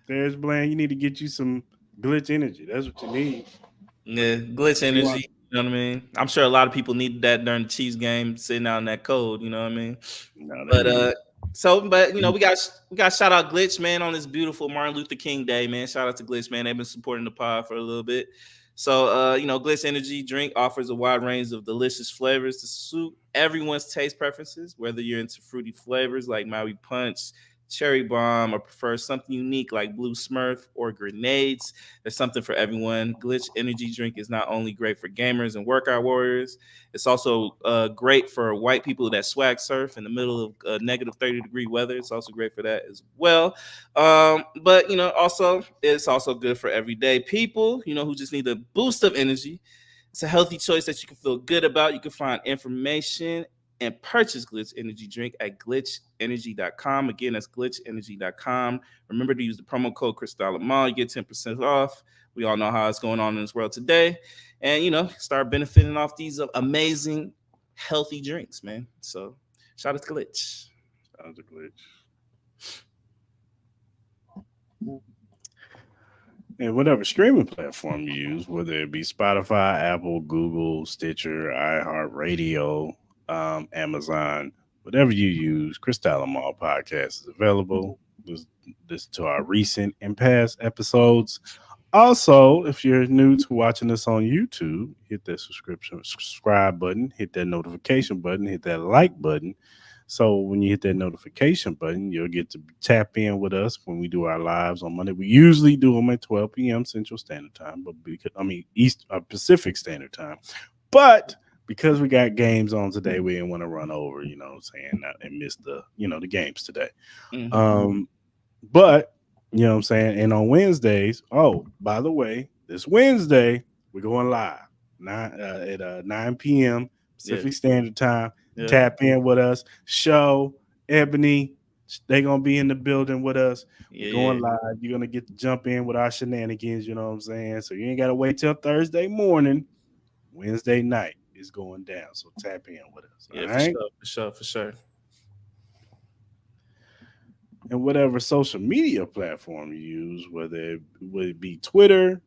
Darius Bland, you need to get you some glitch energy. That's what you need. Yeah, glitch energy. You know what I mean? I'm sure a lot of people needed that during the Chiefs game, sitting out in that cold. You know what I mean? No, but you know, we got shout out Glitch, man, on this beautiful Martin Luther King Day, man. Shout out to Glitch, man. They've been supporting the pod for a little bit. So, you know, Glitch Energy drink offers a wide range of delicious flavors to suit everyone's taste preferences, whether you're into fruity flavors like Maui Punch, Cherry Bomb, or prefer something unique like Blue Smurf or Grenades. There's something for everyone. Glitch Energy drink is not only great for gamers and workout warriors, it's also great for white people that swag surf in the middle of negative 30-degree weather. It's also great for that as well. But, you know, also, it's also good for everyday people, you know, who just need a boost of energy. It's a healthy choice that you can feel good about. You can find information and purchase Glitch Energy drink at glitchenergy.com. Again, that's glitchenergy.com. Remember to use the promo code Cris Style and Mal. You get 10% off. We all know how it's going on in this world today. And, you know, start benefiting off these amazing, healthy drinks, man. So, shout out to Glitch. Shout out to Glitch. And whatever streaming platform you use, whether it be Spotify, Apple, Google, Stitcher, iHeartRadio, Amazon, whatever you use, Cris Style and Mal podcast is available. Listen to our recent and past episodes. Also, if you're new to watching us on YouTube, hit that subscribe button, hit that notification button, hit that like button. So when you hit that notification button, you'll get to tap in with us when we do our lives on Monday. We usually do them at 12 p.m. Central Standard Time, but Pacific Standard Time. But because we got games on today, we didn't want to run over, you know what I'm saying, and miss the games today. Mm-hmm. But you know what I'm saying? And on Wednesdays, oh, by the way, this Wednesday, we're going live at 9 p.m. Pacific Standard Time. Yeah. Tap in with us. Show, Ebony, they're going to be in the building with us. We're going live. You're going to get to jump in with our shenanigans, you know what I'm saying? So you ain't got to wait till Thursday morning. Wednesday night is going down. So tap in with us. Yeah, for sure. And whatever social media platform you use, whether it be Twitter,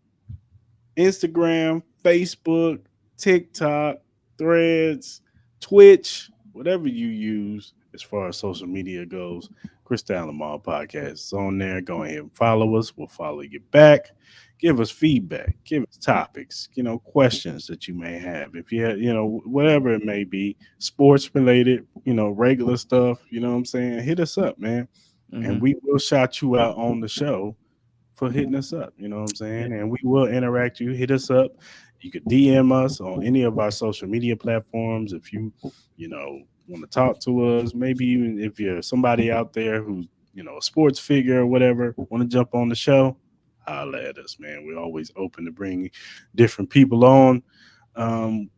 Instagram, Facebook, TikTok, Threads, Twitch, whatever you use as far as social media goes, Cris Style and Mal podcast is on there. Go ahead and follow us. We'll follow you back. Give us feedback. Give us topics, questions that you may have. If you have, whatever it may be, sports related, regular stuff, you know what I'm saying? Hit us up, man. Mm-hmm. And we will shout you out on the show for hitting us up, you know what I'm saying? And we will interact you. Hit us up. You could DM us on any of our social media platforms if you want to talk to us. Maybe even if you're somebody out there who's, a sports figure or whatever, want to jump on the show, holla at us, man. We're always open to bring different people on and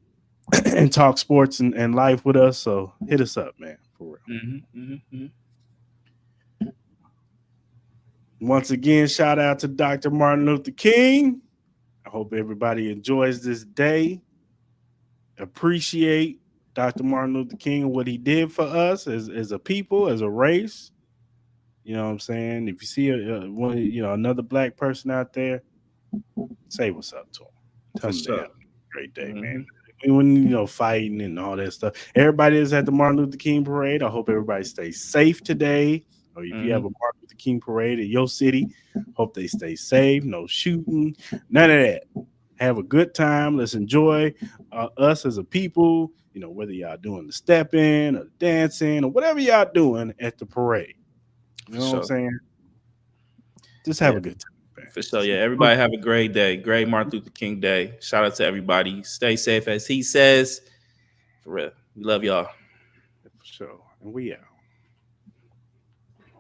talk sports and life with us. So hit us up, man, for real. Mm-hmm. Once again, shout out to Dr. Martin Luther King. I hope everybody enjoys this day. Appreciate Dr. Martin Luther King and what he did for us as a people, as a race. You know what I'm saying? If you see another black person out there, say what's up to him. Tell him they have a great day, man. When fighting and all that stuff. Everybody is at the Martin Luther King parade. I hope everybody stays safe today. Or if you have a Martin Luther King parade in your city, hope they stay safe. No shooting, none of that. have a good time. Let's enjoy us as a people. You know, whether y'all doing the stepping or the dancing or whatever y'all doing at the parade. You For know what I'm sure. saying? Just have Yeah. a good time, man. For sure. Yeah. Everybody have a great day. Great Martin Luther King Day. Shout out to everybody. Stay safe as he says. For real. We love y'all. For sure. And we out.